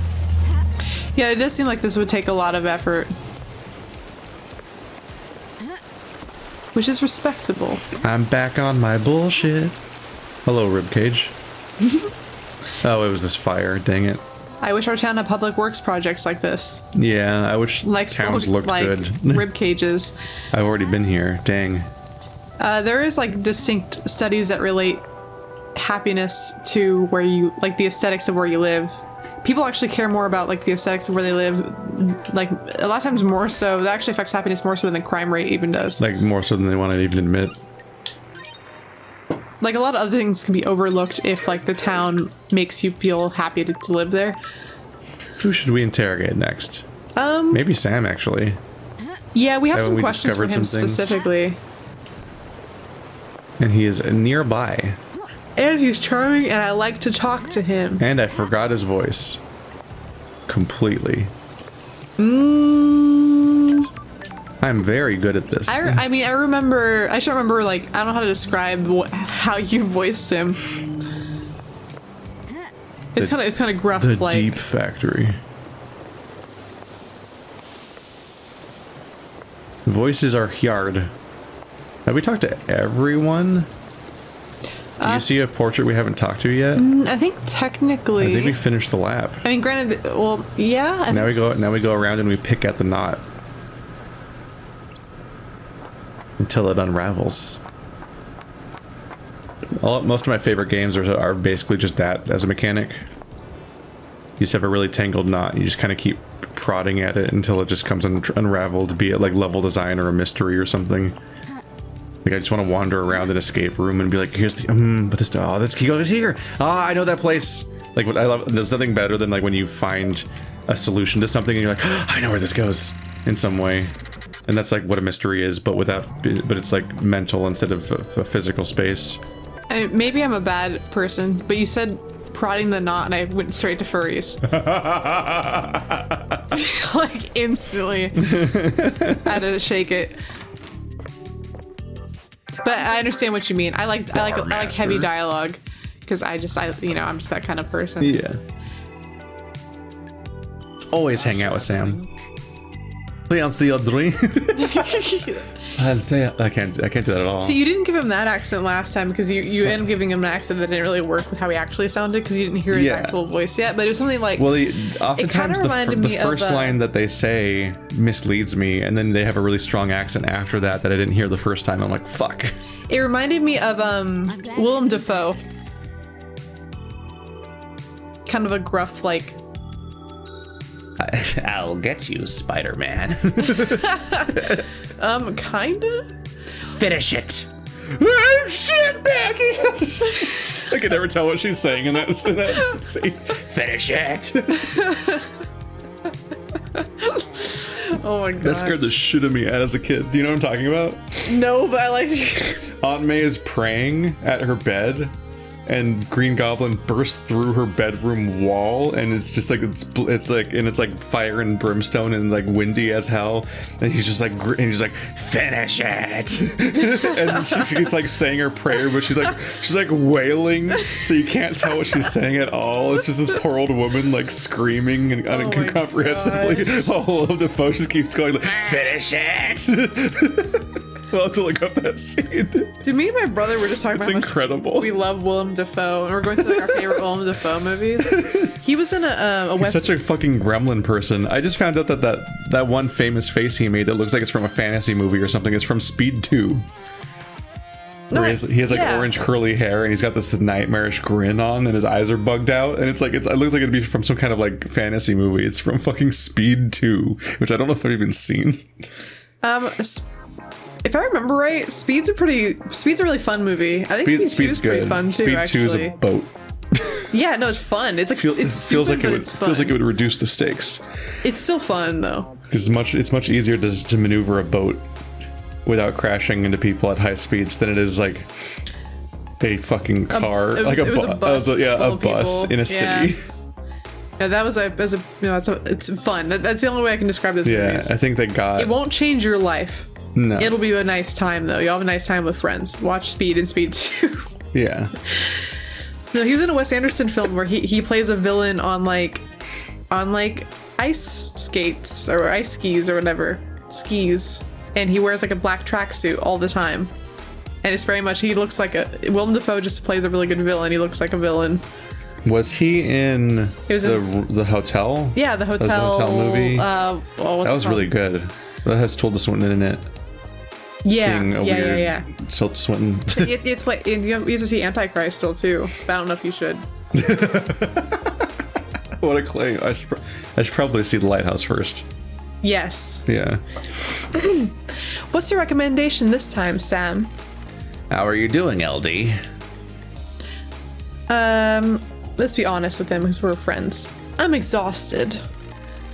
B: Yeah, it does seem like this would take a lot of effort. Which is respectable.
A: I'm back on my bullshit. Hello, ribcage. Oh, it was this fire. Dang it.
B: I wish our town had public works projects like this.
A: Yeah, I wish towns looked good.
B: Rib cages.
A: I've already been here. Dang.
B: There is distinct studies that relate happiness to where you the aesthetics of where you live. People actually care more about the aesthetics of where they live. A lot of times more so. That actually affects happiness more so than the crime rate even does.
A: More so than they want to even admit.
B: A lot of other things can be overlooked if the town makes you feel happy to live there.
A: Who should we interrogate next? Maybe Sam, actually.
B: Yeah, we have
A: Haven't
B: some
A: we
B: questions for
A: discovered
B: him
A: some things?
B: specifically.
A: And he is nearby.
B: And he's charming, and I like to talk to him.
A: And I forgot his voice. Completely. I'm very good at this.
B: I mean, I remember. I should remember. I don't know how to describe how you voiced him. It's kind of gruff.
A: The Deep Factory. Voices are hard. Have we talked to everyone? Do you see a portrait we haven't talked to yet?
B: I think technically.
A: I think we finished the lap.
B: I mean, granted, well, yeah.
A: Now we go around and we pick at the knot until it unravels. Most of my favorite games are basically just that as a mechanic. You just have a really tangled knot. You just kind of keep prodding at it until it just comes unraveled, be it level design or a mystery or something. I just want to wander around an escape room and be like, here's the but this this key goes here. I know that place. What I love. There's nothing better than when you find a solution to something and you're like, I know where this goes in some way. And that's what a mystery is, but it's mental instead of a physical space.
B: I mean, maybe I'm a bad person, but you said prodding the knot and I went straight to furries. Instantly. I had to shake it. But I understand what you mean. I like heavy dialogue because I'm just that kind of person.
A: Yeah. Always hang out with Sam.
E: Fancy a drink? Fancy. I can't do that at all.
B: See, you didn't give him that accent last time because you ended up giving him an accent that didn't really work with how he actually sounded because you didn't hear his actual voice yet. But it was something like.
E: Well, oftentimes the first line that they say misleads me, and then they have a really strong accent after that I didn't hear the first time. I'm like, fuck.
B: It reminded me of Willem Dafoe. Kind of a gruff, like.
E: I'll get you, Spider-Man.
B: Kinda?
E: Finish it.
A: Shit, back. I can never tell what she's saying in that scene.
E: Finish it.
B: Oh my god.
A: That scared the shit out of me as a kid. Do you know what I'm talking about?
B: No, but I like.
A: Aunt May is praying at her bed, and Green Goblin bursts through her bedroom wall, and it's just like it's like fire and brimstone and like windy as hell, and he's like finish it. And she's like saying her prayer, but she's like wailing, so you can't tell what she's saying at all. It's just this poor old woman like screaming and incomprehensibly. All of Defoe just keeps going like, finish it. I'll have to look up that scene.
B: Dude, me and my brother were just talking about how much
A: incredible.
B: We love Willem Dafoe, and we're going through like, our favorite Willem Dafoe movies. He was in a
A: He's such a fucking gremlin person. I just found out that one famous face he made that looks like it's from a fantasy movie or something is from Speed 2. Where he has like orange curly hair, and he's got this nightmarish grin on, and his eyes are bugged out, and it looks like it'd be from some kind of like fantasy movie. It's from fucking Speed 2, which I don't know if I've even seen.
B: If I remember right, Speed's a really fun movie. I think Speed 2 is pretty fun too.
A: Speed
B: actually.
A: 2 is a boat.
B: Yeah, no, it's fun. It's like it's stupid, but it's fun.
A: Feels like it would reduce the stakes.
B: It's still fun though.
A: Because it's much easier to maneuver a boat without crashing into people at high speeds than it is like a fucking car,
B: a bus
A: in a city.
B: Yeah, that was it's fun. That's the only way I can describe this movie.
A: Yeah, I think
B: it won't change your life.
A: No.
B: It'll be a nice time though. You'll have a nice time with friends. Watch Speed and Speed 2.
A: Yeah.
B: No, he was in a Wes Anderson film where he plays a villain on like ice skates or ice skis or whatever. Skis. And he wears like a black tracksuit all the time. And it's very much, he looks like Willem Dafoe just plays a really good villain. He looks like a villain.
A: Was he in the hotel?
B: Yeah, the hotel.
A: That was the hotel movie.
B: That
A: was really good. That has Tilda Swinton in it.
B: Yeah.
A: Tilda Swinton.
B: you have to see Antichrist still too, but I don't know if you should.
A: What a claim! I should probably see The Lighthouse first.
B: Yes.
A: Yeah.
B: What's your recommendation this time, Sam?
E: How are you doing, LD?
B: Let's be honest with him because we're friends. I'm exhausted.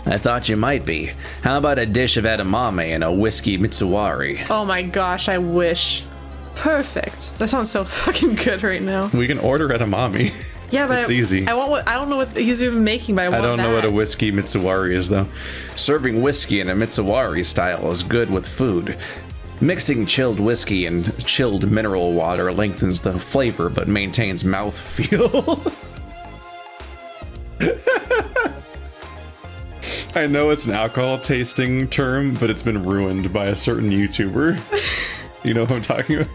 E: I thought you might be. How about a dish of edamame and a whiskey mitsuwari?
B: Oh my gosh, I wish. Perfect. That sounds so fucking good right now.
A: We can order edamame.
B: Yeah, but
A: it's easy.
B: I don't know what he's even making, but I don't
A: know what a whiskey mitsuwari is though.
E: Serving whiskey in a mitsuwari style is good with food. Mixing chilled whiskey and chilled mineral water lengthens the flavor but maintains mouthfeel.
A: I know it's an alcohol tasting term, but it's been ruined by a certain YouTuber. You know who I'm talking about?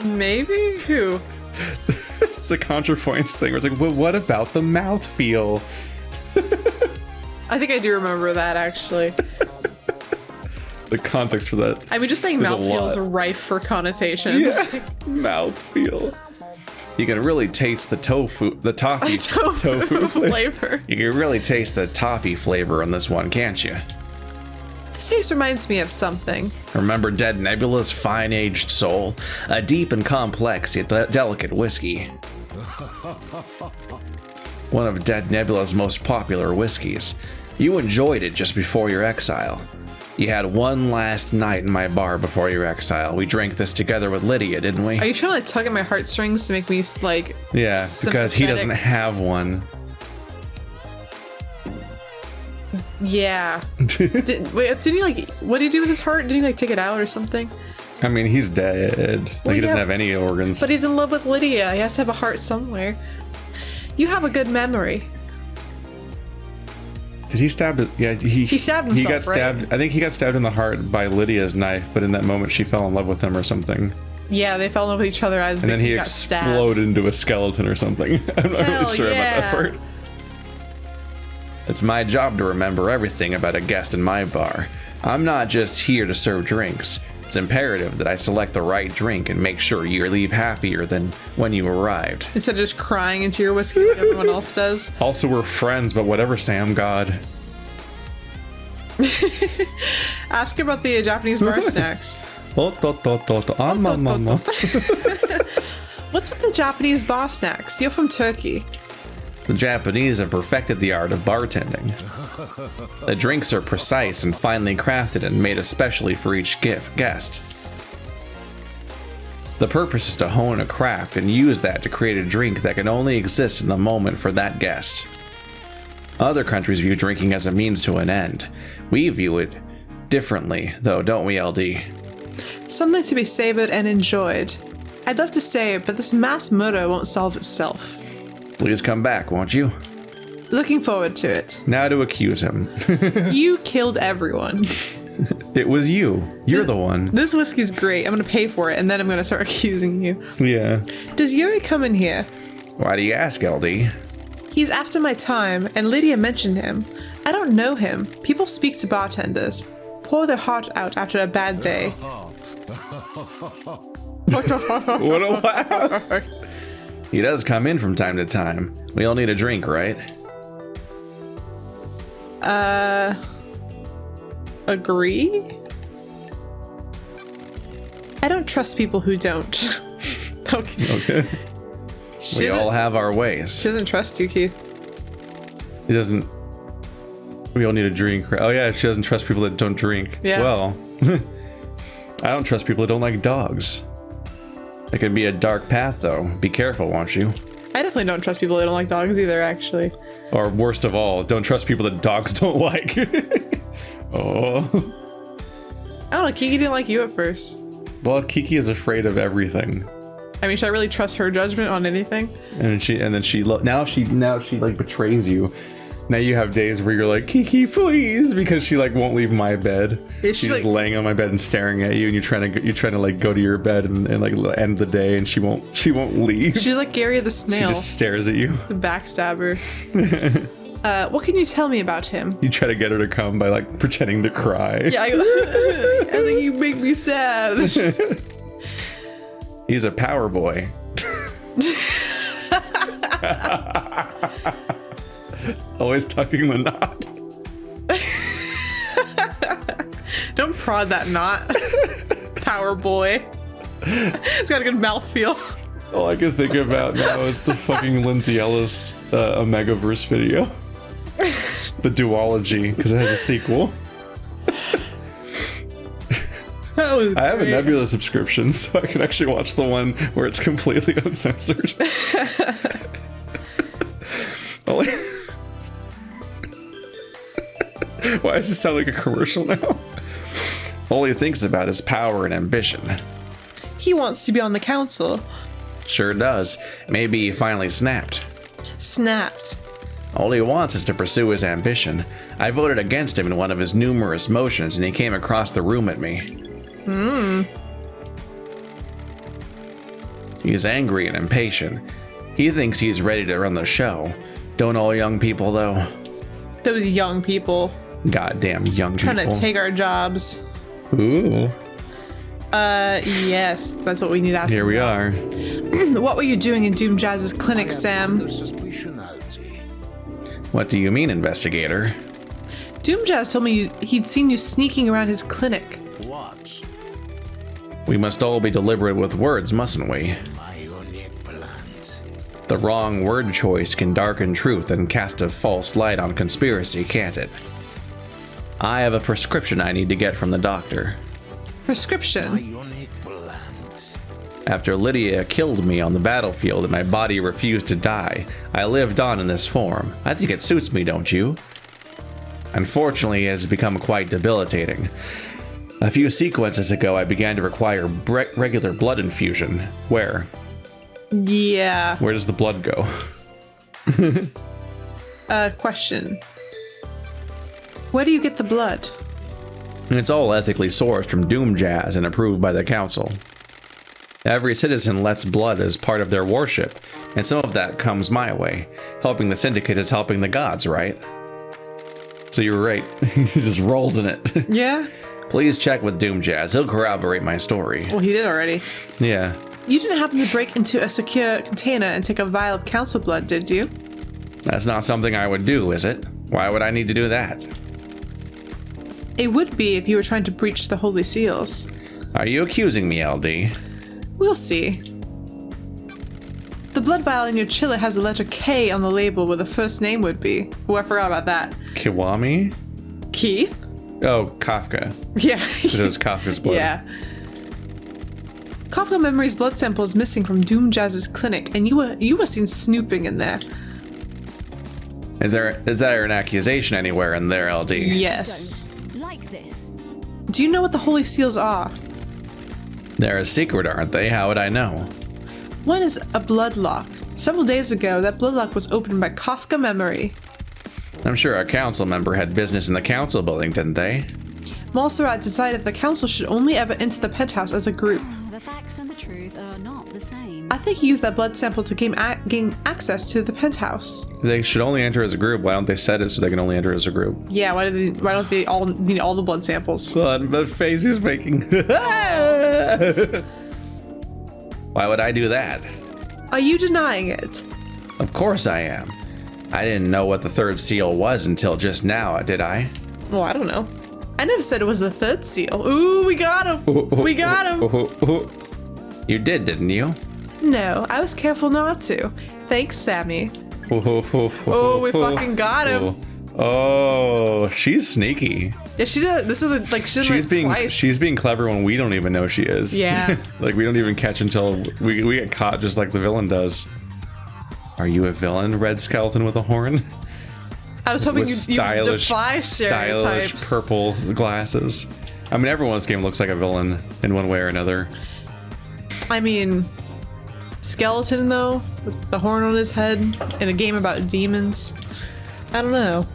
B: Maybe? Who?
A: It's a ContraPoints thing where it's like, well, what about the mouthfeel?
B: I think I do remember that, actually.
A: The context for that.
B: I mean, just saying mouthfeel is rife for connotation.
A: Yeah, mouthfeel.
E: You can really taste the tofu
B: flavor.
E: You can really taste the toffee flavor on this one, can't you?
B: This taste reminds me of something.
E: Remember Dead Nebula's fine-aged soul? A deep and complex yet delicate whiskey. One of Dead Nebula's most popular whiskeys. You enjoyed it just before your exile. You had one last night in my bar before your exile. We drank this together with Lydia, didn't we?
B: Are you trying to tug at my heartstrings to make me, like...
A: Yeah, because he doesn't have one.
B: Yeah. Didn't he, like... What did he do with his heart? Did he, like, take it out or something?
A: I mean, he's dead. Like, he doesn't have any organs.
B: But he's in love with Lydia. He has to have a heart somewhere. You have a good memory.
A: Did he stab it? Yeah, he
B: stabbed
A: He got
B: himself,
A: stabbed.
B: right?
A: I think he got stabbed in the heart by Lydia's knife, but in that moment she fell in love with him or something.
B: Yeah, they fell in love with each other as
A: And then he
B: got
A: exploded
B: stabbed.
A: into a skeleton or something. I'm not
B: Hell
A: really sure about that
B: yeah.
A: part.
E: It's my job to remember everything about a guest in my bar. I'm not just here to serve drinks. It's imperative that I select the right drink and make sure you leave happier than when you arrived.
B: Instead of just crying into your whiskey like everyone else does.
A: Also, we're friends, but whatever, Sam God.
B: Ask about the Japanese bar snacks.
A: What's with
B: the Japanese bar snacks? You're from Turkey.
E: The Japanese have perfected the art of bartending. The drinks are precise and finely crafted and made especially for each guest. The purpose is to hone a craft and use that to create a drink that can only exist in the moment for that guest. Other countries view drinking as a means to an end. We view it differently, though, don't we, LD?
B: Something to be savored and enjoyed. I'd love to say it, but this mass murder won't solve itself.
E: Please come back, won't you?
B: Looking forward to it.
E: Now to accuse him.
B: You killed everyone.
A: It was you. You're the one.
B: This whiskey's great. I'm gonna pay for it, and then I'm gonna start accusing you.
A: Yeah.
B: Does Yuri come in here?
E: Why do you ask, LD?
B: He's after my time, and Lydia mentioned him. I don't know him. People speak to bartenders. Pour their heart out after a bad day.
A: What a laugh.
E: He does come in from time to time. We all need a drink, right?
B: Agree? I don't trust people who don't. Okay.
A: Okay.
B: She
E: We
B: doesn't-
E: all have our ways.
B: She doesn't trust you, Keith.
A: He doesn't. We all need a drink. Oh yeah, she doesn't trust people that don't drink.
B: Yeah.
A: Well, I don't trust people that don't like dogs.
E: It can be a dark path, though. Be careful, won't you?
B: I definitely don't trust people that don't like dogs either, actually.
A: Or worst of all, don't trust people that dogs don't like. Oh.
B: I don't know, Kiki didn't like you at first.
A: Well, Kiki is afraid of everything,
B: I mean, should I really trust her judgment on anything?
A: and then she now she like betrays you. Now you have days where you're like, Kiki, please, because she like won't leave my bed.
B: Yeah,
A: She's
B: she's
A: just
B: like-
A: laying on my bed and staring at you, and you're trying to like go to your bed and like end the day, and she won't leave.
B: She's like Gary the
A: She
B: snail,
A: just stares at you.
B: the backstabber. What can you tell me about him?
A: You try to get her to come by like pretending to cry.
B: Yeah, I think you make me sad.
E: He's a power boy.
A: Always tucking the knot.
B: Don't prod that knot. Power boy. It's got a good mouthfeel.
A: All I can think about now is the fucking Lindsay Ellis Omegaverse video. The duology, because it has a sequel.
B: That was
A: I have a
B: great.
A: Nebula subscription, so I can actually watch the one where it's completely uncensored. Only- Why does it sound like a commercial now?
E: All he thinks about is power and ambition.
B: He wants to be on the council.
E: Sure does. Maybe he finally snapped.
B: Snapped.
E: All he wants is to pursue his ambition. I voted against him in one of his numerous motions, and he came across the room at me. He's angry and impatient. He thinks he's ready to run the show. Don't all young people, though?
B: Those young people
E: Goddamn young
B: trying
E: people.
B: to take our jobs.
A: Ooh,
B: Yes, that's what we need to ask.
A: here we are.
B: What were you doing in Doom Jazz's clinic, Sam?
E: What do you mean, investigator?
B: Doom Jazz told me he'd seen you sneaking around his clinic.
C: What?
E: We must all be deliberate with words, mustn't we?
C: My unique plans.
E: The wrong word choice can darken truth and cast a false light on conspiracy, can't it? I have a prescription I need to get from the doctor.
B: Prescription.
C: Unique plans.
E: After Lydia killed me on the battlefield and my body refused to die, I lived on in this form. I think it suits me, don't you? Unfortunately, it has become quite debilitating. A few sequences ago, I began to require regular blood infusion. Where?
B: Yeah.
A: Where does the blood go?
B: Question. Where do you get the blood?
E: It's all ethically sourced from Doom Jazz and approved by the council. Every citizen lets blood as part of their worship, and some of that comes my way. Helping the Syndicate is helping the gods, right? So you were right. He just rolls in it.
B: Yeah?
E: Please check with Doom Jazz. He'll corroborate my story.
B: Well, he did already.
E: Yeah.
B: You didn't happen to break into a secure container and take a vial of council blood, did you?
E: That's not something I would do, is it? Why would I need to do that?
B: It would be if you were trying to breach the holy seals.
E: Are you accusing me, LD?
B: We'll see. The blood vial in your chiller has the letter K on the label where the first name would be. Oh, I forgot about that.
E: Kiwami?
B: Keith?
E: Oh, Kafka.
B: Yeah.
E: It was Kafka's blood.
B: Yeah. Kafka Memory's blood sample is missing from Doom Jazz's clinic, and you were seen snooping in there.
E: Is there an accusation anywhere in there, LD?
B: Yes.
D: Don't like this.
B: Do you know what the holy seals are?
E: They're a secret, aren't they? How would I know?
B: One is a blood lock. Several days ago, that blood lock was opened by Kafka Memory.
E: I'm sure a council member had business in the council building, didn't they?
B: Montserrat decided the council should only ever enter the penthouse as a group.
D: The facts and the truth are not the same.
B: I think he used that blood sample to gain access to the penthouse.
E: They should only enter as a group. Why don't they set it so they can only enter as a group?
B: Yeah, why don't they all need all the blood samples?
E: The face he's making. Why would I do that?
B: Are you denying it?
E: Of course I am. I didn't know what the third seal was until just now, did I?
B: Well, I don't know. I never said it was the third seal. Ooh, we got him. We got him.
E: You did, didn't you?
B: No, I was careful not to. Thanks, Sammy. Oh, we fucking got him.
E: Oh, she's sneaky.
B: Yeah, she did. This is like
E: She's being clever when we don't even know she is.
B: Yeah.
E: Like we don't even catch until we get caught, just like the villain does. Are you a villain, red skeleton with a horn?
B: I was hoping
E: With
B: you'd defy stereotypes.
E: stylish purple glasses. I mean, everyone's game looks like a villain in one way or another.
B: I mean, skeleton though, with the horn on his head in a game about demons. I don't know.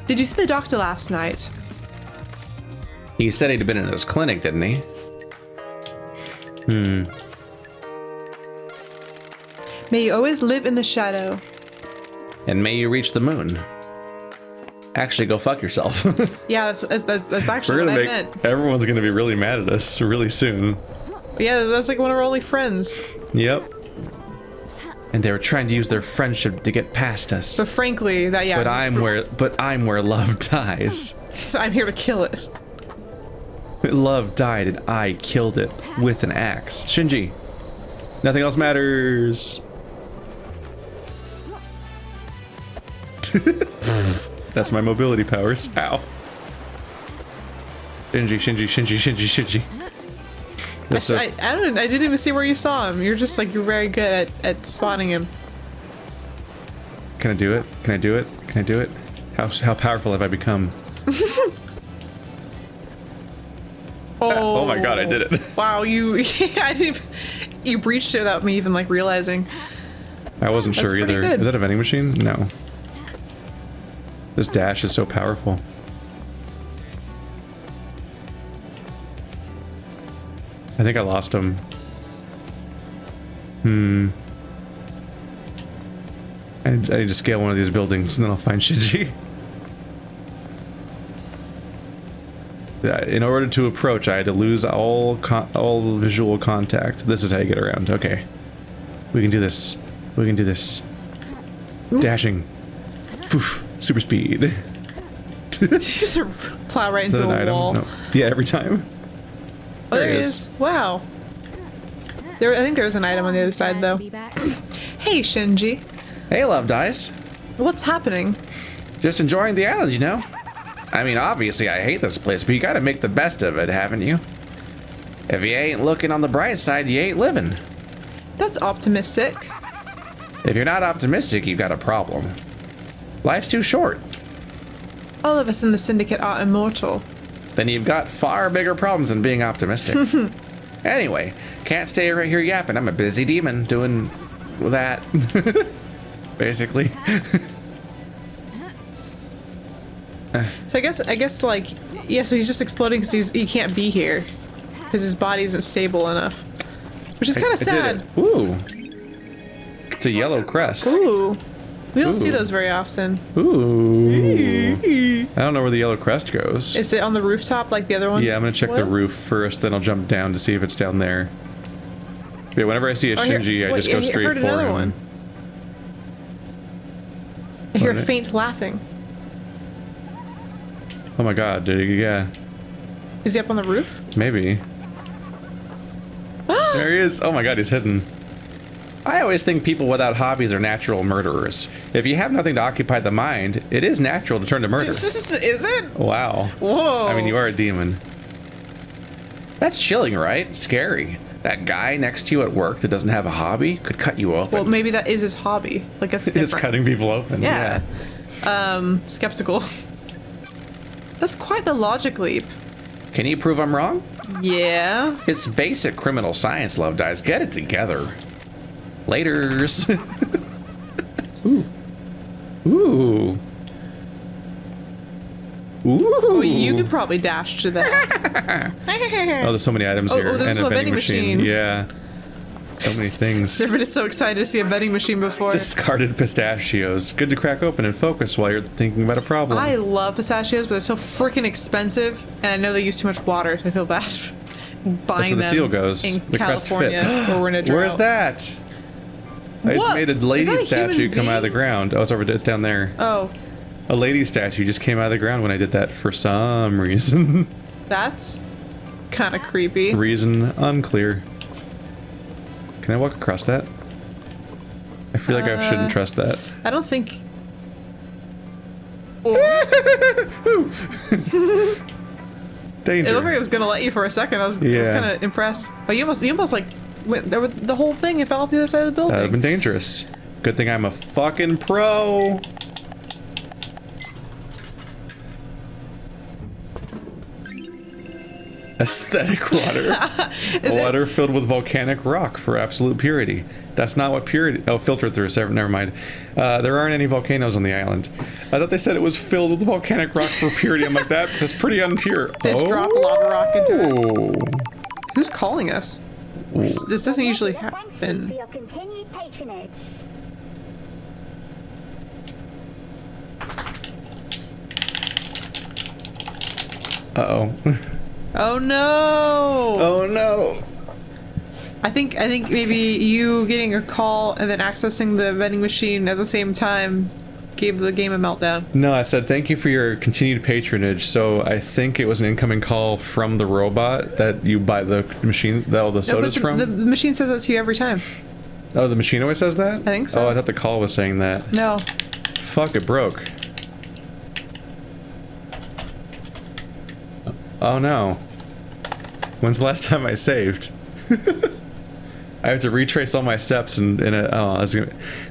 B: Did you see the doctor last night?
E: He said he'd been in his clinic, didn't he?
B: May you always live in the shadow.
E: And may you reach the moon. Actually, go fuck yourself.
B: Yeah, that's actually what I meant.
E: Everyone's gonna be really mad at us really soon.
B: Yeah, that's like one of our only friends.
E: Yep. And they were trying to use their friendship to get past us.
B: So frankly, that yeah.
E: But I'm where love dies.
B: So I'm here to kill it.
E: Love died and I killed it with an axe. Shinji, nothing else matters. That's my mobility powers. Ow. Shinji.
B: I didn't even see where you saw him. You're very good at spotting him.
E: Can I do it? Can I do it? Can I do it? How powerful have I become? Oh my god, I did it.
B: Wow, you breached it without me even like realizing.
E: I wasn't
B: That's
E: sure
B: pretty
E: either.
B: good.
E: Is that a vending machine? No. This dash is so powerful. I think I lost him. I need to scale one of these buildings and then I'll find Shinji. Yeah, in order to approach, I had to lose all visual contact. This is how you get around. Okay. We can do this. We can do this. Dashing. Poof. Super speed.
B: You just plow right into a wall.
E: No. Yeah, every time.
B: Oh, there he is. Wow. I think there's an item on the other side, though. Hey, Shinji.
E: Hey, Love Dice.
B: What's happening?
E: Just enjoying the island, you know? I mean, obviously I hate this place, but you gotta make the best of it, haven't you? If you ain't looking on the bright side, you ain't living.
B: That's optimistic.
E: If you're not optimistic, you've got a problem. Life's too short.
B: All of us in the Syndicate are immortal.
E: Then you've got far bigger problems than being optimistic. Anyway, can't stay right here yapping. I'm a busy demon doing that. Basically.
B: So I guess like, yeah, so he's just exploding because he can't be here. Because his body isn't stable enough. Which is kind of sad.
E: Ooh. It's a yellow crest.
B: Ooh. We don't see
E: Ooh.
B: those very often.
E: Ooh. I don't know where the yellow crest goes.
B: Is it on the rooftop like the other one?
E: Yeah, I'm gonna check the
B: was?
E: roof first, then I'll jump down to see if it's down there. Yeah, whenever I see a
B: Oh, here-
E: Shinji, I
B: wait,
E: just go
B: I
E: straight
B: heard
E: for
B: another
E: him.
B: one. I hear a
E: What?
B: faint laughing.
E: Oh my god, dude, yeah.
B: Is he up on the roof?
E: Maybe. There he is. Oh my god, he's hidden. I always think people without hobbies are natural murderers. If you have nothing to occupy the mind, it is natural to turn to murder.
B: Is it?
E: Wow.
B: Whoa.
E: I mean, you are a demon. That's chilling, right? Scary. That guy next to you at work that doesn't have a hobby could cut you open.
B: Well, maybe that is his hobby. Like, that's different.
E: It's cutting people open.
B: Yeah. Skeptical. That's quite the logic leap.
E: Can you prove I'm wrong?
B: Yeah.
E: It's basic criminal science, Love Dies. Get it together. Laters. Ooh. Ooh. Ooh.
B: Well, you could probably dash to that.
E: Oh, there's so many items here.
B: there's
E: and
B: a vending machine.
E: Yeah. So many things.
B: Everybody's so excited to see a vending machine before.
E: Discarded pistachios. Good to crack open and focus while you're thinking about a problem.
B: I love pistachios, but they're so freaking expensive, and I know they use too much water, so I feel bad buying
E: That's where the
B: them
E: seal goes.
B: in
E: The crest fit.
B: California, where we're in a drought.
E: Where's that? I just
B: What?
E: made a
B: Is
E: lady
B: that a
E: statue
B: human
E: come out of the
B: being?
E: ground. Oh, it's down there.
B: Oh,
E: A lady statue just came out of the ground when I did that for some reason.
B: that's kind of creepy.
E: Reason unclear. Can I walk across that? I feel like I shouldn't trust that.
B: I don't think.
E: Danger.
B: It looked like it was gonna let you for a second. I was
E: Yeah.
B: kind of impressed. But you almost like went there with the whole thing and fell off the other side of the building.
E: That would have been dangerous. Good thing I'm a fucking pro. Aesthetic water. Water filled with volcanic rock for absolute purity. That's not what purity... Oh, filtered through, so never mind. There aren't any volcanoes on the island. I thought they said it was filled with volcanic rock for purity. I'm like, that's pretty unpure.
B: They just drop a lava rock into it.
E: Oh.
B: Who's calling us? This doesn't usually
F: Thank you
B: happen.
F: for your continued patronage.
E: Uh-oh.
B: Oh no!
E: Oh no.
B: I think maybe you getting a call and then accessing the vending machine at the same time gave the game a meltdown.
E: No, I said thank you for your continued patronage. So I think it was an incoming call from the robot that you buy the machine, all the sodas
B: no, but
E: from.
B: the machine says that to you every time.
E: Oh, the machine always says that?
B: I think so.
E: Oh, I thought the call was saying that.
B: No.
E: Fuck, it broke. Oh no. When's the last time I saved? I have to retrace all my steps this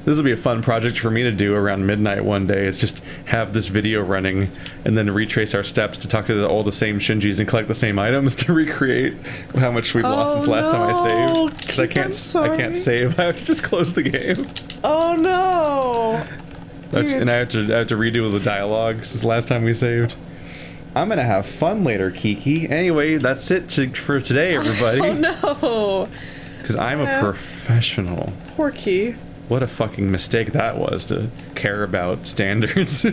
E: will be a fun project for me to do around midnight one day. Is just have this video running and then retrace our steps to talk to all the same Shinjis and collect the same items to recreate how much we've lost since last time I saved. Because I can't save. I have to just close the game.
B: Oh no! Dude.
E: And I have to redo the dialogue since last time we saved. I'm gonna have fun later, Kiki. Anyway, that's it for today, everybody.
B: Oh no!
E: Because I'm a professional.
B: Poor Key.
E: What a fucking mistake that was to care about standards.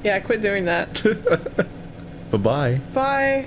B: Yeah, quit doing that.
E: Bye-bye.
B: Bye.